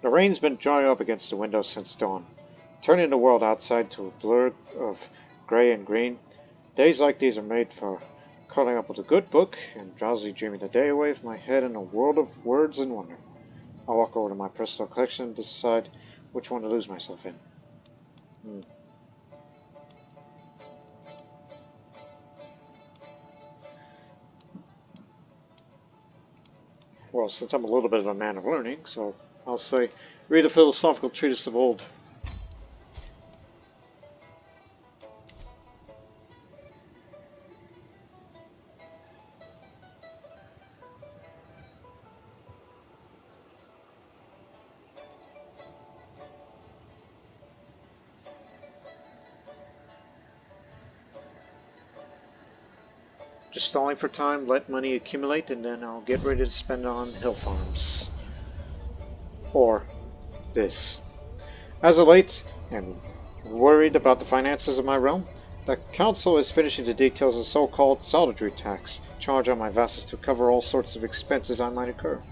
The rain's been drying up against the window since dawn, turning the world outside to a blur of gray and green. Days like these are made for curling up with a good book and drowsily dreaming the day away with my head in a world of words and wonder. I'll walk over to my personal collection and decide which one to lose myself in. Well, since I'm a little bit of a man of learning, so I'll say, read a philosophical treatise of old. Just stalling for time, let money accumulate, and then I'll get ready to spend on hill farms. Or this. As of late, I'm worried about the finances of my realm. The council is finishing the details of the so-called solidary tax, charged on my vassals to cover all sorts of expenses I might incur.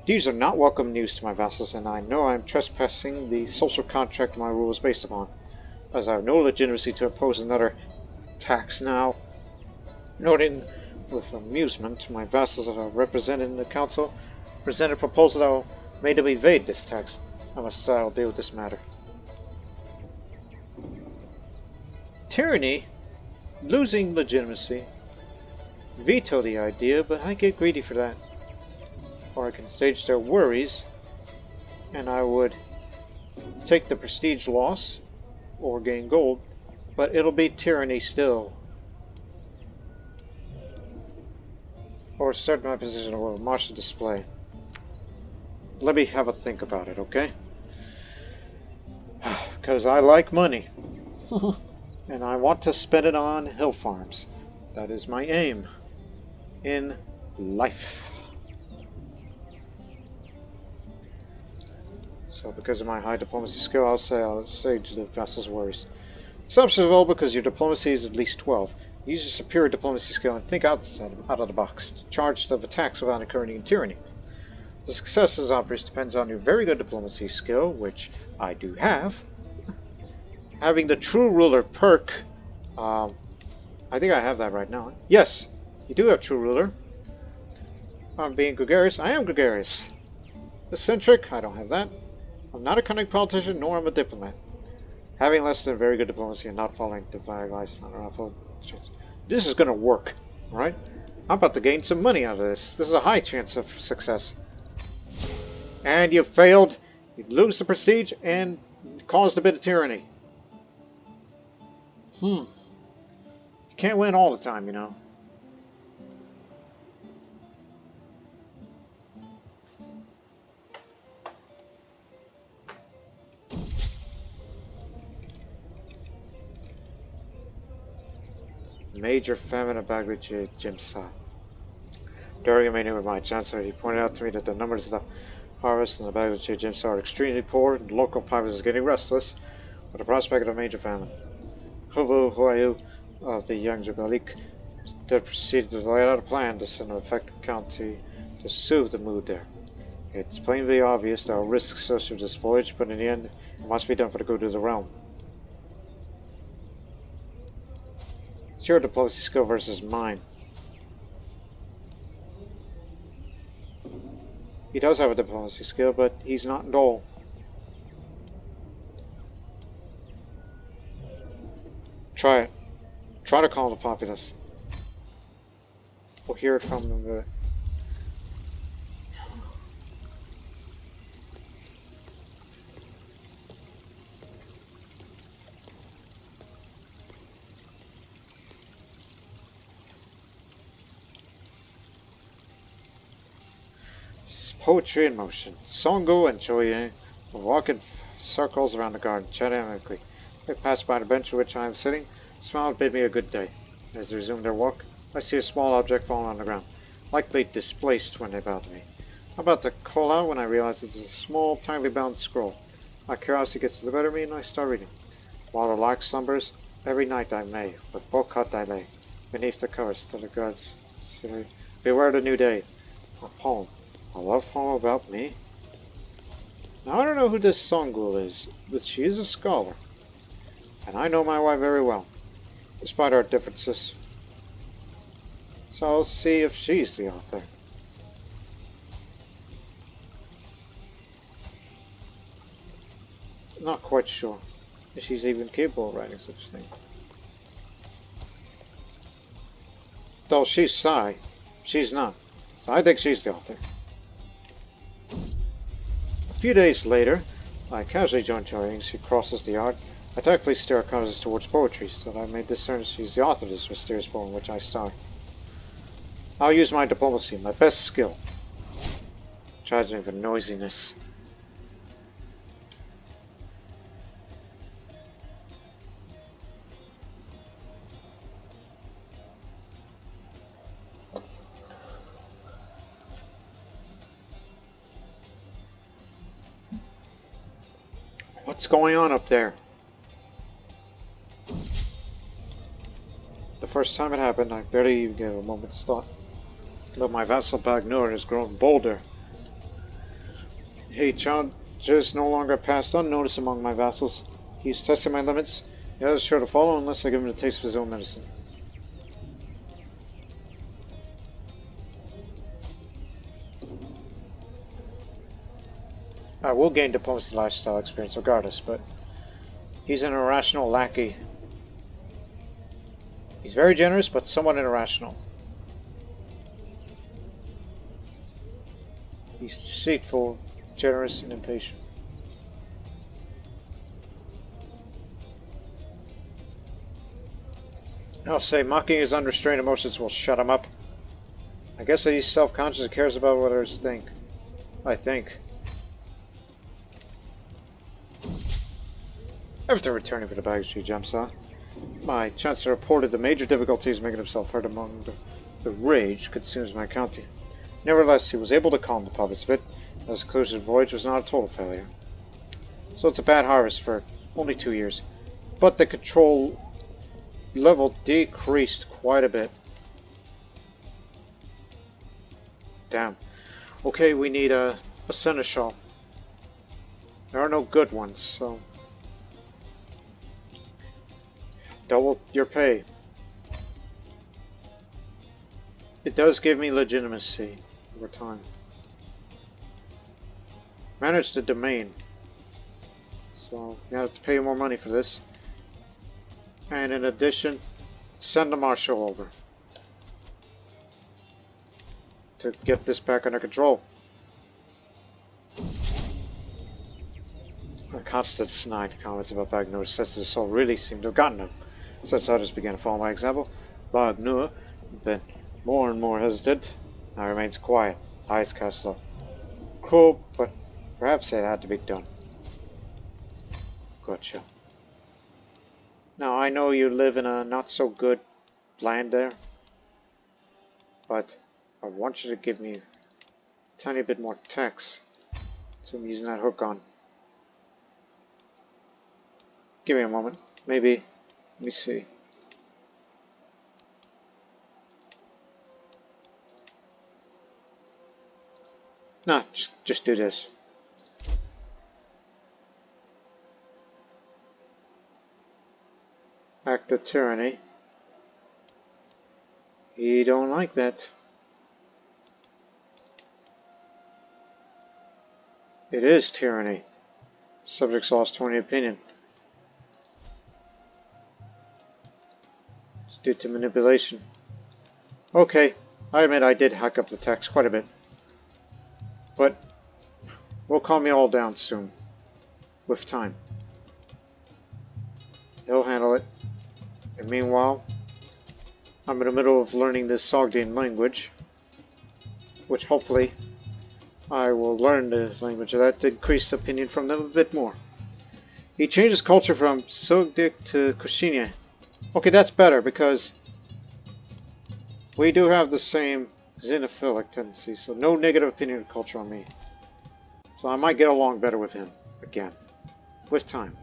These are not welcome news to my vassals, and I know I am trespassing the social contract my rule is based upon, as I have no legitimacy to impose another tax now. Noting with amusement my vassals that are represented in the council presented a proposal that will make them evade this tax. I must deal with this matter. Tyranny, losing legitimacy. Veto the idea, but I get greedy for that. Or I can stage their worries, and I would take the prestige loss, or gain gold, but it'll be tyranny still. Or start my position or martial display. Let me have a think about it, okay? Because I like money. And I want to spend it on hill farms. That is my aim in life. So because of my high diplomacy skill, I'll say to the vassal's worries. Substantial because your diplomacy is at least 12. Use your superior diplomacy skill and think out of the box to charge of attacks without incurring tyranny. The success of this operation depends on your very good diplomacy skill, which I do have. Having the True Ruler perk, I think I have that right now. Yes, you do have True Ruler. I'm being gregarious. I am gregarious. Eccentric, I don't have that. I'm not a cunning politician, nor am I a diplomat. Having less than very good diplomacy and not following divine advice, this is going to work, alright? I'm about to gain some money out of this. This is a high chance of success. And you failed. You lose the prestige and caused a bit of tyranny. You can't win all the time, you know. Major famine of Bagli Jimsa. During a meeting with my chancellor, he pointed out to me that the numbers of the harvest in the Bagli Jimsa are extremely poor, and the local populace is getting restless with the prospect of a major famine. Huvu Huayu of the young Jugalik proceeded to lay out a plan to send an affected county to soothe the mood there. It's plainly obvious there are risks associated with this voyage, but in the end, it must be done for the good of the realm. It's your diplomacy skill versus mine. He does have a diplomacy skill, but he's not dull. Try it. Try to calm the populace. We'll hear it from them. Poetry in motion. Songo and Choye will walk in circles around the garden, chatting amicably. They pass by the bench at which I am sitting, smile and bid me a good day. As they resume their walk, I see a small object falling on the ground, likely displaced when they bow to me. I'm about to call out when I realize it is a small, tightly bound scroll. My curiosity gets the better of me and I start reading. While the lark slumbers, every night I may, with Bokut I lay, beneath the covers till the gods say, beware the new day. A poem. A love poem about me? Now I don't know who this Songul is, but she is a scholar. And I know my wife very well, despite our differences. So I'll see if she's the author. Not quite sure if she's even capable of writing such a thing. Though she's Sai, she's not. So I think she's the author. A few days later, I casually join Choying. She crosses the yard. I tactfully steer our conversations towards poetry, so that I may discern she's the author of this mysterious poem in which I star. I'll use my diplomacy, my best skill. Charging for noisiness. What's going on up there? The first time it happened, I barely even gave a moment's thought. But my vassal Bagnur has grown bolder. Hey, child, just no longer passed unnoticed among my vassals. He's testing my limits. The others sure to follow unless I give him a taste of his own medicine. I will gain diplomacy lifestyle experience regardless, but he's an irrational lackey. He's very generous, but somewhat irrational. He's deceitful, generous, and impatient. I'll say mocking his unrestrained emotions will shut him up. I guess that he's self-conscious and cares about what others think. I think. After returning for the baggage Jamsa, my chancellor reported the major difficulties making himself heard among the rage consumes my county. Nevertheless, he was able to calm the populace a bit, as the conclusion of the voyage was not a total failure. So it's a bad harvest for only 2 years, but the control level decreased quite a bit. Damn. Okay, we need a seneschal. There are no good ones, so double your pay. It does give me legitimacy over time. Manage the domain. So you have to pay more money for this. And in addition, send a marshal over to get this back under control. Constant snide comments about Bagnur's sense of soul really seem to have gotten him. Since others began to follow my example, Bagnur, then more and more hesitant, now remains quiet, eyes cast low. Cruel, but perhaps it had to be done. Gotcha. Now I know you live in a not so good land there, but I want you to give me a tiny bit more tax. So I'm using that hook on. Give me a moment. Maybe, let me see. Nah, just do this. Act of tyranny. You don't like that. It is tyranny. Subjects lost 20 opinion. It's due to manipulation. Okay, I admit I did hack up the text quite a bit. But we'll calm you all down soon. With time. He'll handle it. And meanwhile, I'm in the middle of learning this Sogdian language, which hopefully I will learn the language of that to increase opinion from them a bit more. He changed his culture from Sogdic to Kushinya. Okay, that's better because we do have the same xenophilic tendencies, so no negative opinion of culture on me. So I might get along better with him again, with time.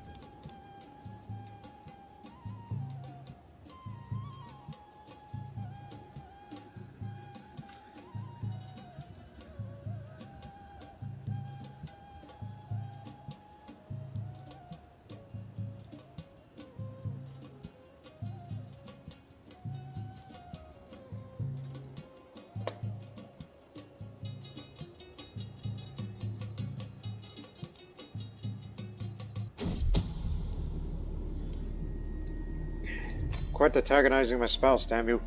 Quit antagonizing my spouse, damn you.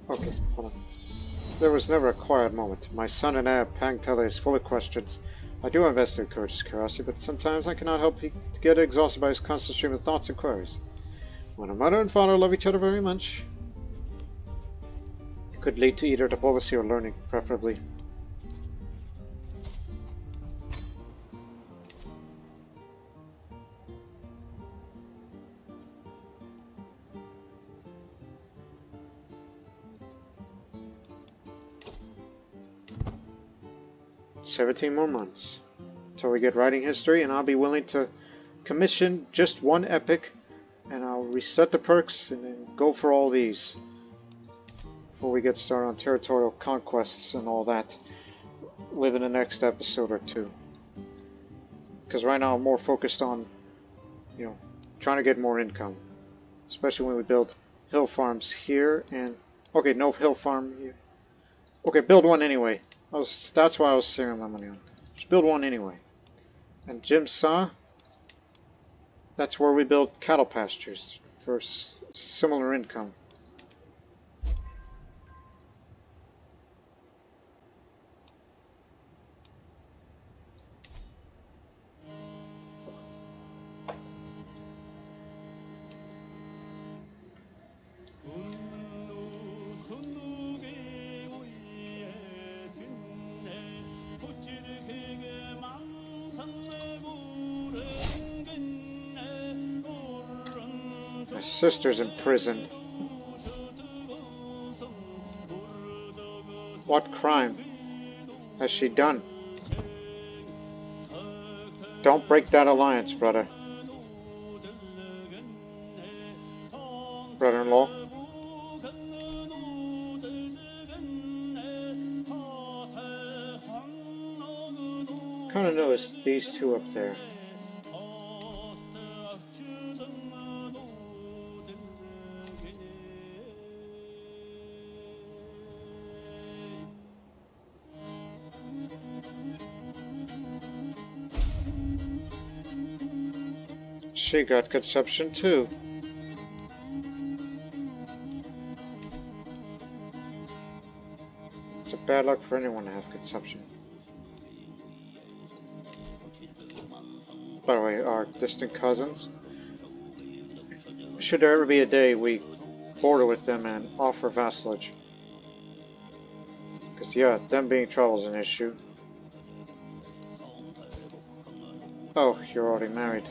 Okay, hold on. There was never a quiet moment. My son and I, Pangtele, is full of questions. I do investigate Courtiers' curiosity, but sometimes I cannot help to get exhausted by his constant stream of thoughts and queries. When a mother and father love each other very much, it could lead to either diplomacy or learning, preferably. "17 more months until we get writing history, and I'll be willing to commission just one epic, and I'll reset the perks and then go for all these before we get started on territorial conquests and all that within the next episode or two. Because right now I'm more focused on, trying to get more income, especially when we build hill farms here and okay, no hill farm here. Okay, build one anyway. That's why I was saving my money on. Just build one anyway. And Jimsa, that's where we build cattle pastures for similar income. sister's imprisoned. What crime has she done? Don't break that alliance, brother. Brother-in-law. Kind of noticed these two up there. She got conception too. It's a bad luck for anyone to have conception. By the way, our distant cousins. Should there ever be a day we border with them and offer vassalage. Because yeah, them being trouble is an issue. Oh, you're already married.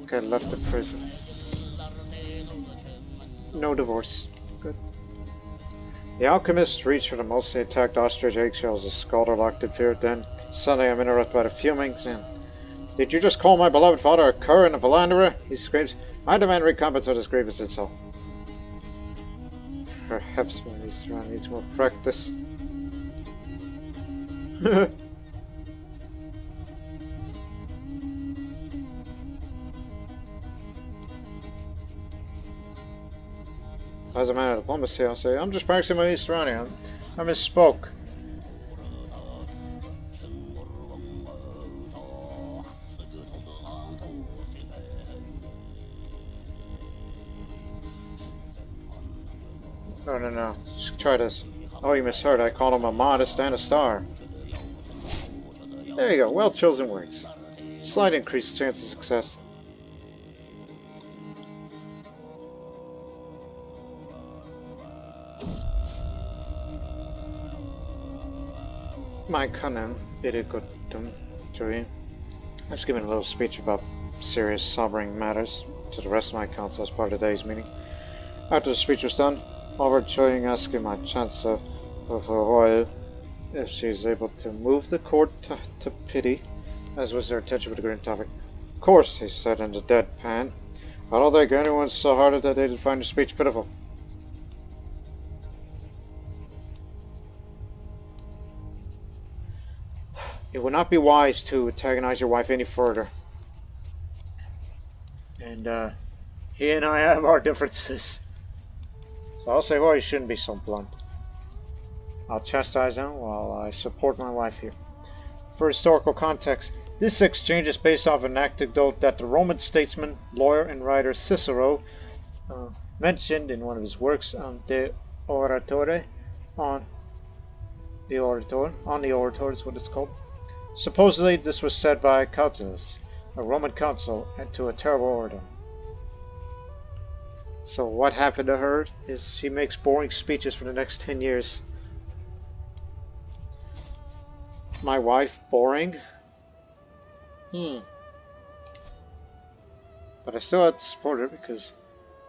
Okay, left the prison. No divorce. Good. The alchemists reach for the mostly attacked ostrich eggshells as Scalder locked in fear. Then, suddenly I'm interrupted by the fuming sound. Did you just call my beloved father a cur and a philanderer? He screams. I demand recompense of this grievous insult. Perhaps my Easter needs more practice. As a man of diplomacy, I'll say, I'm just practicing my Easterani. I misspoke. No. Just try this. Oh, you misheard. I called him a modest and a star. There you go. Well chosen words. Slight increased chance of success. My cunning, Idiqut Bokut. I was giving a little speech about serious, sobering matters to the rest of my council as part of today's meeting. After the speech was done, Albert Choying asking my Chancellor of Overhaul if she is able to move the court to pity, as was their intention with the grand topic. Of course, he said in the deadpan. I don't think anyone so hearted that they did find the speech pitiful. It would not be wise to antagonize your wife any further. And he and I have our differences. So I'll say, well, you shouldn't be so blunt. I'll chastise him while I support my wife here. For historical context, this exchange is based off an anecdote that the Roman statesman, lawyer, and writer Cicero mentioned in one of his works, De Oratore, on the Orator is what it's called. Supposedly, this was said by Cautilus, a Roman consul, to a terrible orator. So what happened to her is she makes boring speeches for the next 10 years. My wife, boring? But I still have to support her because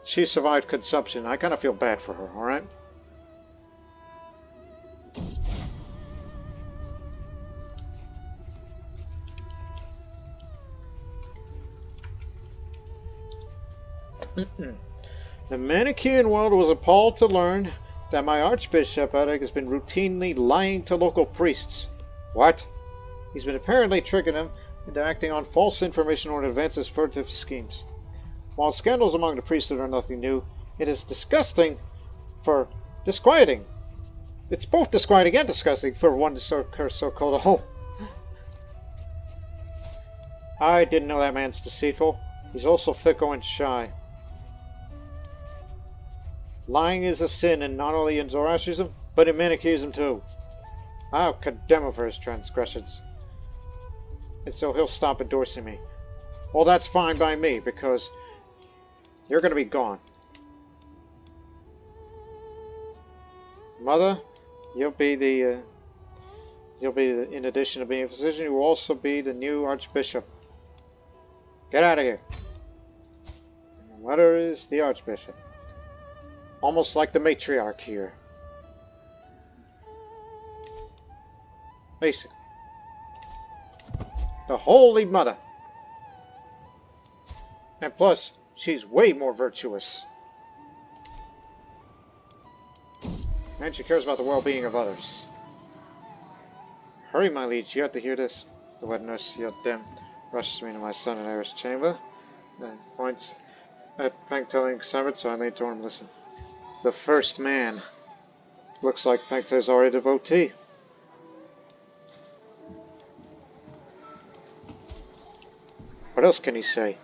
she survived consumption. I kind of feel bad for her, alright? The Manichean world was appalled to learn that my Archbishop Eddic has been routinely lying to local priests. What? He's been apparently tricking them into acting on false information in order to advance his furtive schemes. While scandals among the priesthood are nothing new, it is disgusting for Disquieting. It's both disquieting and disgusting for one so-called a hole. I didn't know that man's deceitful. He's also fickle and shy. Lying is a sin, and not only in Zoroastrianism, but in Manichaeism too. I'll condemn him for his transgressions. And so he'll stop endorsing me. Well, that's fine by me, because you're going to be gone. Mother, in addition to being a physician, you will also be the new archbishop. Get out of here. And the mother is the archbishop. Almost like the matriarch here. Basically. The Holy Mother. And plus, she's way more virtuous. And she cares about the well-being of others. Hurry, my liege, you have to hear this. The wet nurse yelled them, rushes me to my son and heir's chamber, and points at Peng telling Sabbath, so I lean toward him, listen. The first man. Looks like Pengta's already a devotee. What else can he say?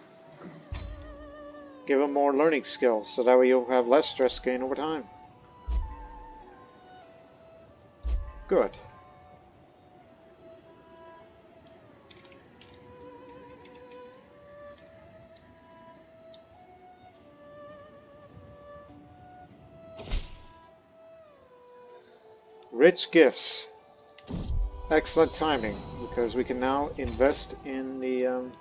Give him more learning skills, so that way you'll have less stress gain over time. Good. Rich gifts. Excellent timing, because we can now invest in the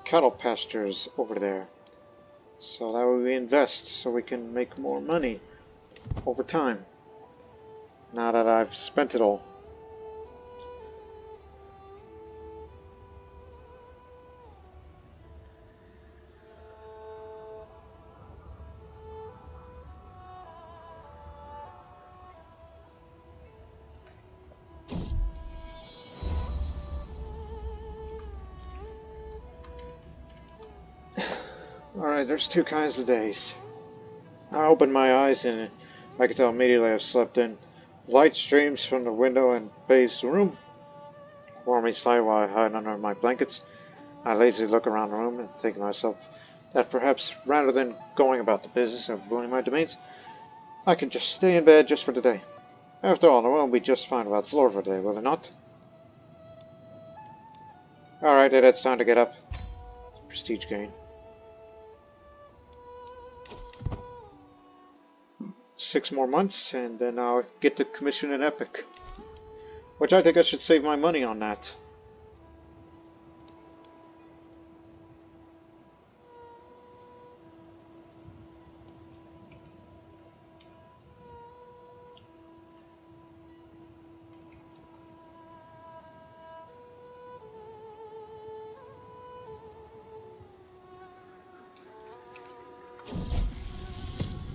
cattle pastures over there. So that way we invest so we can make more money over time. Now that I've spent it all. Alright, there's two kinds of days. I opened my eyes and I could tell immediately I've slept in. Light streams from the window and bathes the room, warming slightly while I hide under my blankets. I lazily look around the room and think to myself that perhaps rather than going about the business of ruining my domains, I can just stay in bed just for the day. After all, the world will be just fine without its lord for the day, will it not? Alright, it's time to get up. Prestige gain. 6 more months, and then I'll get to commission an epic. Which I think I should save my money on that.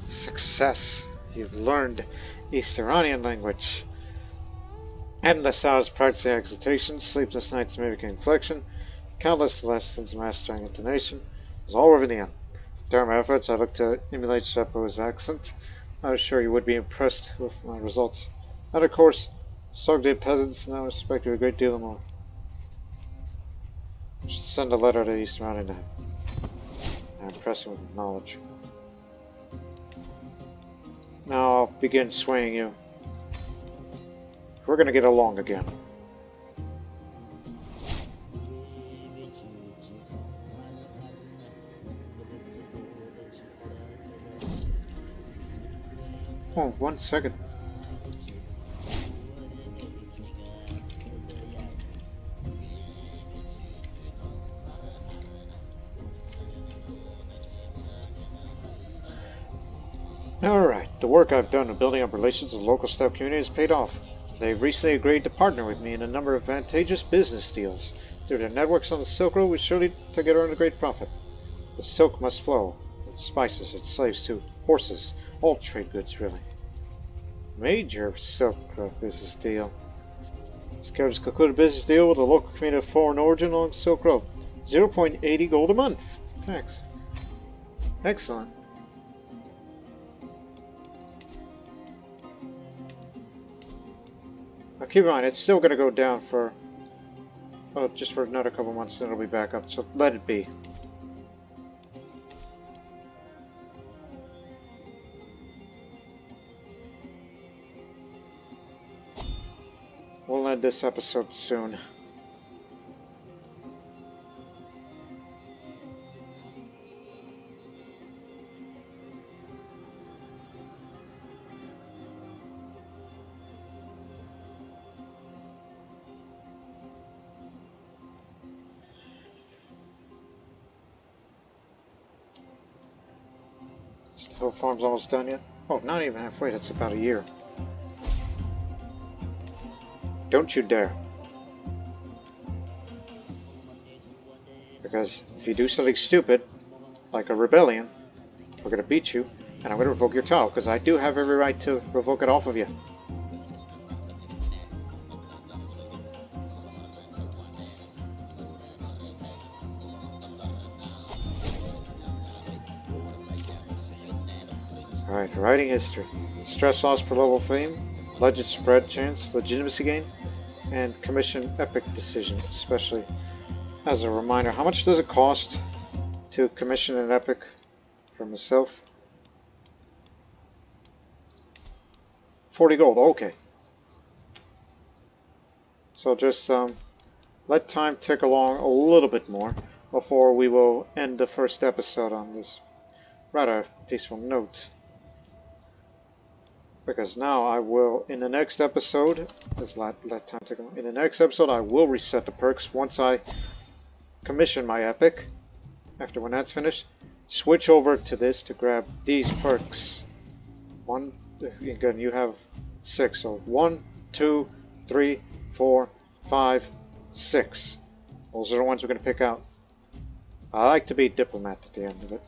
Success. You've learned Easteronian language. Endless hours practicing excitation, sleepless nights mimicking inflection, countless lessons mastering intonation. It was all over the end. During my efforts, I looked to emulate Chapeau's accent. I was sure you would be impressed with my results. And of course, Sogdian peasants now respect you a great deal more. I should send a letter to Easteronian now. I impress him with knowledge. Now I'll begin swaying you. We're gonna get along again. Oh, 1 second. Alright, the work I've done in building up relations with the local steppe community has paid off. They've recently agreed to partner with me in a number of advantageous business deals. Through their networks on the Silk Road, we surely together earn a great profit. The silk must flow. Its spices, its slaves too, horses, all trade goods really. Major Silk Road business deal. Scout has concluded a business deal with a local community of foreign origin along the Silk Road. 0.80 gold a month. Tax. Excellent. Now keep in mind, it's still going to go down for, oh, just for another couple months, then it'll be back up, so let it be. We'll end this episode soon. The hill farm's almost done yet? Oh, not even halfway, that's about a year. Don't you dare. Because if you do something stupid, like a rebellion, we're going to beat you, and I'm going to revoke your title, because I do have every right to revoke it off of you. Alright, writing history. Stress loss per level fame, legend spread chance, legitimacy gain, and commission epic decision, especially as a reminder. How much does it cost to commission an epic for myself? 40 gold, okay. So just let time tick along a little bit more before we will end the first episode on this rather peaceful note. Because now I will, in the next episode, let time tick along. In the next episode, I will reset the perks once I commission my epic. After when that's finished, switch over to this to grab these perks. One, again, you have 6. So 1, 2, 3, 4, 5, 6. Those are the ones we're going to pick out. I like to be diplomat at the end of it.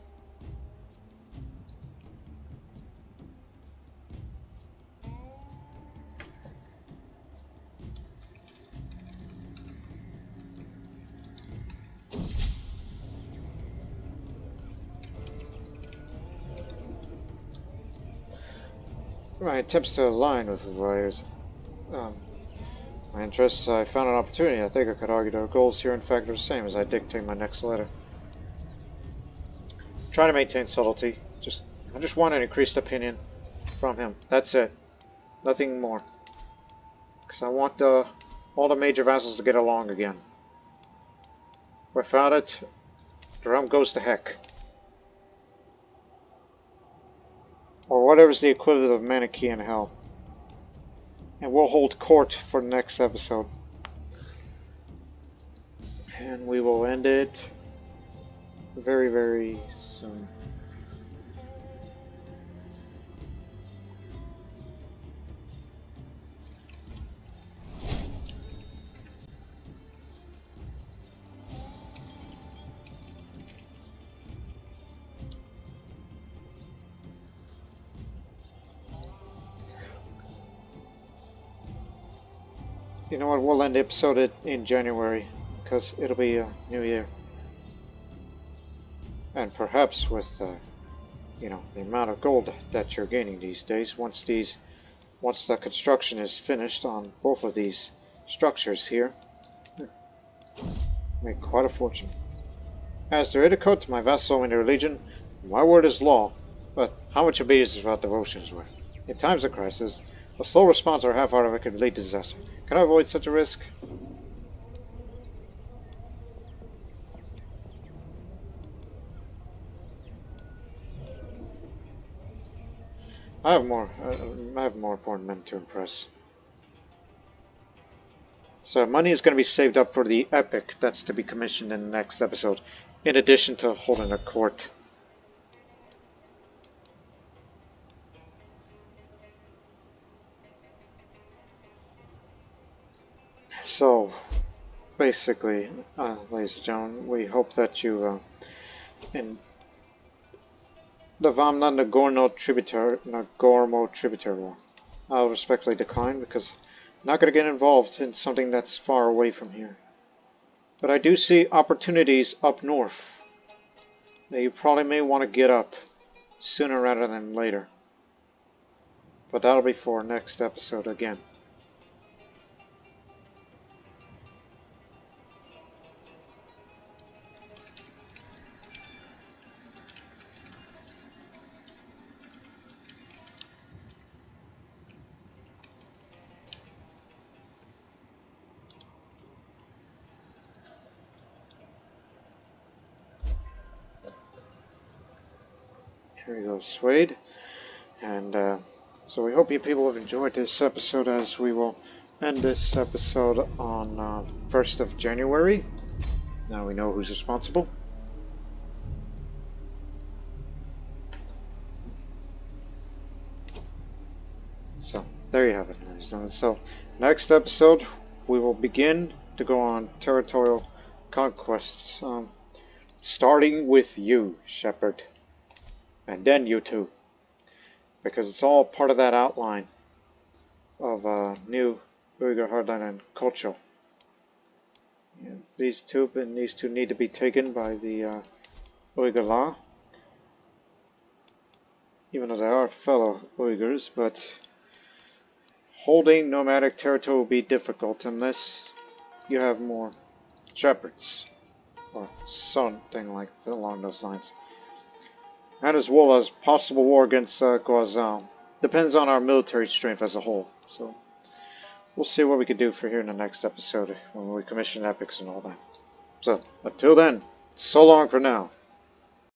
My attempts to align with the warriors. My interests, I found an opportunity. I think I could argue that our goals here in fact are the same as I dictate my next letter. Try to maintain subtlety. I just want an increased opinion from him. That's it. Nothing more. Because I want all the major vassals to get along again. Without it, the realm goes to heck. Or whatever's the equivalent of Manichean hell. And we'll hold court for the next episode. And we will end it very, very soon. You know what, we'll end the episode in January, because it'll be a new year. And perhaps with, you know, the amount of gold that you're gaining these days, once the construction is finished on both of these structures here, make quite a fortune. As the Idiqut, my vassal in their legion, my word is law, but how much obedience without devotion is worth? In times of crisis, a slow response or half-hearted could lead to disaster. Can I avoid such a risk? I have more important men to impress. So money is going to be saved up for the epic that's to be commissioned in the next episode, in addition to holding a court. So, basically, ladies and gentlemen, we hope that you, in the Vamna Nagorno tributary war, I'll respectfully decline because I'm not going to get involved in something that's far away from here. But I do see opportunities up north that you probably may want to get up sooner rather than later. But that'll be for next episode again. Here we go, Suede. And so we hope you people have enjoyed this episode, as we will end this episode on 1st of January. Now we know who's responsible. So there you have it, ladies and gentlemen. So next episode we will begin to go on territorial conquests, starting with you, Shepherd, and then you two, because it's all part of that outline of new Uyghur Khaganate and Qocho. These two need to be taken by the Uyghur law, even though they are fellow Uyghurs, but holding nomadic territory will be difficult unless you have more shepherds, or something like along those lines. And as well as possible war against Guazhou. Depends on our military strength as a whole. So we'll see what we can do for here in the next episode when we commission epics and all that. So until then, so long for now.